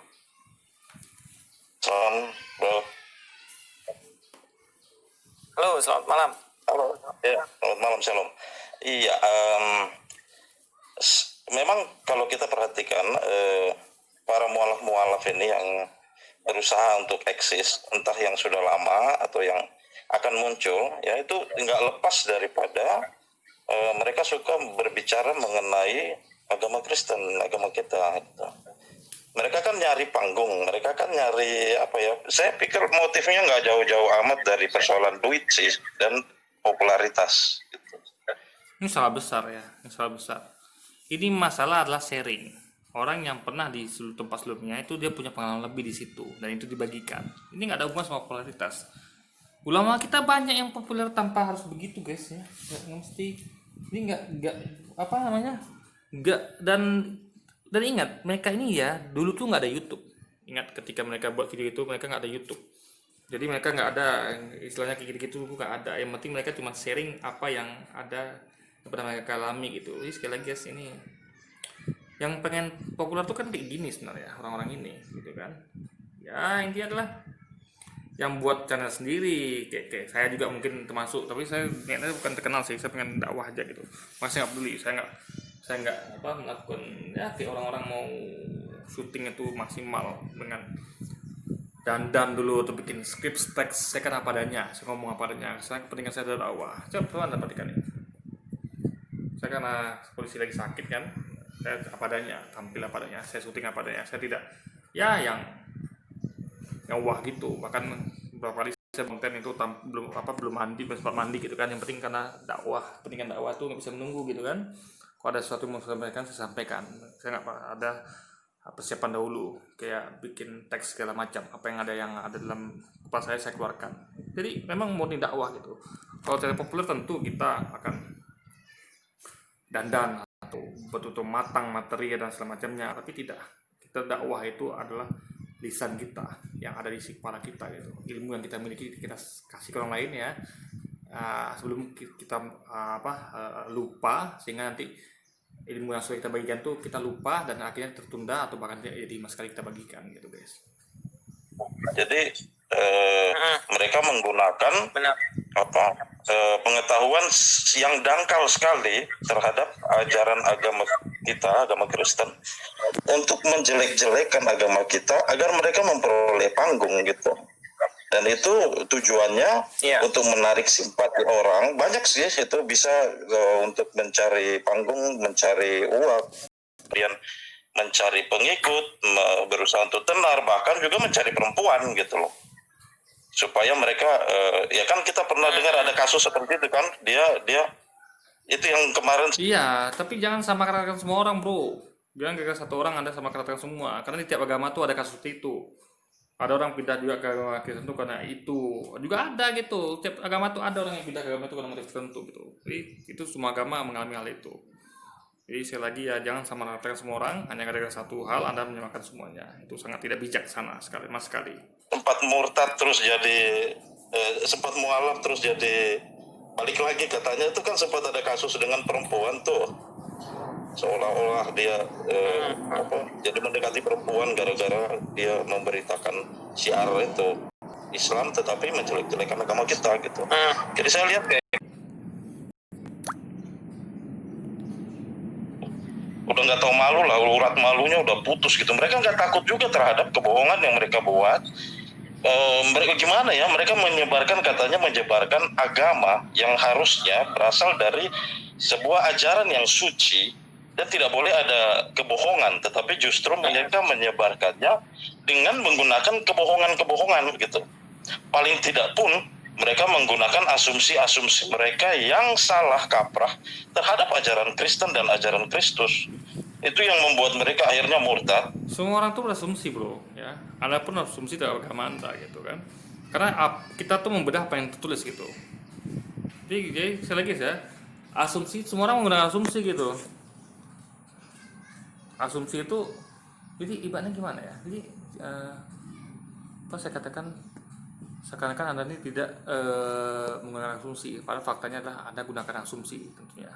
Speaker 3: Salam, bro.
Speaker 4: Halo, selamat malam.
Speaker 3: Halo. Ya, selamat malam, shalom. Iya, memang kalau kita perhatikan para mualaf-mualaf ini yang berusaha untuk eksis, entah yang sudah lama atau yang
Speaker 6: akan muncul, ya itu nggak lepas daripada mereka suka berbicara mengenai agama Kristen, agama kita. Gitu. Mereka kan nyari panggung, mereka kan nyari apa ya? Saya pikir motifnya nggak jauh-jauh amat dari persoalan duit sih dan popularitas. Gitu.
Speaker 1: Ini salah besar ya, ini salah besar. Ini masalah adalah sharing. Orang yang pernah di tempat sebelumnya itu dia punya pengalaman lebih di situ dan itu dibagikan. Ini nggak ada hubungan sama popularitas. Ulama kita banyak yang populer tanpa harus begitu guys ya. Nggak mesti. Ini nggak apa namanya? Nggak dan ingat mereka ini ya dulu tuh nggak ada YouTube. Ingat ketika mereka buat video itu mereka nggak ada YouTube. Jadi mereka nggak ada istilahnya kayak gitu nggak ada. Yang penting mereka cuma sharing apa yang ada yang pernah mereka alami gitu. Jadi sekali lagi guys ini yang pengen populer tuh kan kayak gini sebenarnya orang-orang ini gitu kan. Ya intinya adalah yang buat channel sendiri kayak saya juga mungkin termasuk, tapi saya niatnya bukan terkenal sih, saya pengen dakwah aja gitu. Masih nggak peduli, saya nggak apa melakukan ya kayak orang-orang mau syuting itu maksimal dengan dandan dulu atau bikin script teks. Saya kan apa adanya, saya ngomong apa adanya. Saya kepentingan saya adalah dakwah. Coba anda perhatikan ini. Saya karena polisi lagi sakit kan, saya apa adanya, tampil apa adanya, saya syuting apa adanya. Saya tidak ya yang wah gitu. Bahkan beberapa kali saya konten itu belum mandi, belum sempat mandi gitu kan. Yang penting karena dakwah, pentingan dakwah tuh nggak bisa menunggu gitu kan. Kalau ada sesuatu yang mau saya sampaikan, saya sampaikan. Saya nggak ada persiapan dahulu, kayak bikin teks segala macam. Apa yang ada dalam kepala saya keluarkan. Jadi memang murni dakwah gitu. Kalau saya populer tentu kita akan dandan atau betul-betul matang materi dan segala macamnya. Tapi tidak. Kita dakwah itu adalah lisan kita yang ada di kepala kita gitu. Ilmu yang kita miliki kita kasih ke orang lain ya. Sebelum kita lupa, sehingga nanti ilmu yang sudah kita bagikan tuh kita lupa dan akhirnya tertunda atau bahkan jadi sama sekali kita bagikan gitu guys.
Speaker 6: Jadi mereka menggunakan pengetahuan yang dangkal sekali terhadap ajaran agama kita, agama Kristen, untuk menjelek-jelekan agama kita agar mereka memperoleh panggung gitu. Dan itu tujuannya untuk menarik simpati orang. Banyak sih itu bisa untuk mencari panggung, mencari uang, kemudian mencari pengikut, berusaha untuk tenar, bahkan juga mencari perempuan gitu loh. Supaya mereka ya kan kita pernah dengar ada kasus seperti itu kan, dia itu yang kemarin.
Speaker 1: Iya, tapi jangan sama ratakan semua orang bro. Jangan gara satu orang Anda sama ratakan semua, karena di tiap agama tuh ada kasus itu. Ada orang pindah juga ke agama Kristen tuh karena itu juga ada gitu. Tiap agama tuh ada orang yang pindah ke agama itu karena motif tertentu gitu. Jadi itu semua agama mengalami hal itu. Jadi sekali lagi ya jangan sama ratakan semua orang, hanya gara-gara satu hal Anda menyamakan semuanya. Itu sangat tidak bijaksana sekali, mas sekali.
Speaker 6: Sempat murtad terus jadi sempat mualaf terus jadi balik lagi, katanya itu kan sempat ada kasus dengan perempuan tuh, seolah-olah dia jadi mendekati perempuan gara-gara dia memberitakan syiar itu Islam tetapi menjelek-jelekan agama kita gitu. Jadi saya lihat kayak udah nggak tahu malu lah, urat malunya udah putus gitu. Mereka nggak takut juga terhadap kebohongan yang mereka buat. Mereka gimana ya, mereka menyebarkan agama yang harusnya berasal dari sebuah ajaran yang suci dan tidak boleh ada kebohongan, tetapi justru mereka menyebarkannya dengan menggunakan kebohongan gitu. Paling tidak pun mereka menggunakan asumsi-asumsi mereka yang salah kaprah terhadap ajaran Kristen dan ajaran Kristus. Itu yang membuat mereka akhirnya murtad.
Speaker 1: Semua orang tuh berasumsi bro ya. Anda pun asumsi terhadap agama Anda gitu kan. Karena kita tuh membedah apa yang tertulis gitu. Jadi sekali lagi ya, asumsi semua orang menggunakan asumsi gitu. Asumsi itu jadi ibaratnya gimana ya? Jadi apa saya katakan seakan-akan Anda ini tidak menggunakan asumsi, padahal faktanya adalah Anda gunakan asumsi tentunya.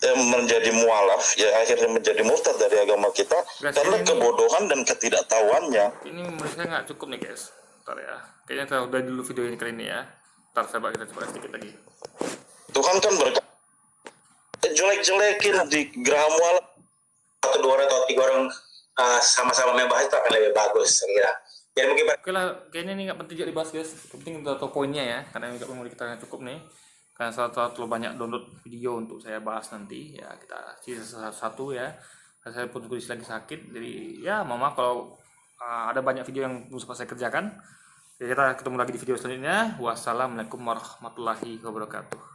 Speaker 6: Menjadi mualaf ya, akhirnya menjadi murtad dari agama kita karena kebodohan dan ketidaktahuannya.
Speaker 1: Ini menurut saya nggak cukup nih guys. Ntar ya, kayaknya saya udah dulu video ini kali ini ya. Ntar saya kita coba sedikit lagi.
Speaker 6: Tuhan kan berkata jelek-jelekin di geraha mualaf.
Speaker 7: Satu dua orang atau tiga orang sama-sama membahas itu akan lebih bagus, saya kira.
Speaker 4: Jadi mungkin
Speaker 1: Oke lah, kayaknya ini nggak penting juga dibahas guys. Yang penting kita tahu poinnya ya, karena juga memori kita cukup nih. Karena setelah terlalu banyak download video untuk saya bahas nanti, ya kita sisa satu ya. Karena saya pun kondisi lagi sakit, jadi ya mohon maaf kalau ada banyak video yang belum sempat saya kerjakan. Jadi kita ketemu lagi di video selanjutnya. Wassalamualaikum warahmatullahi wabarakatuh.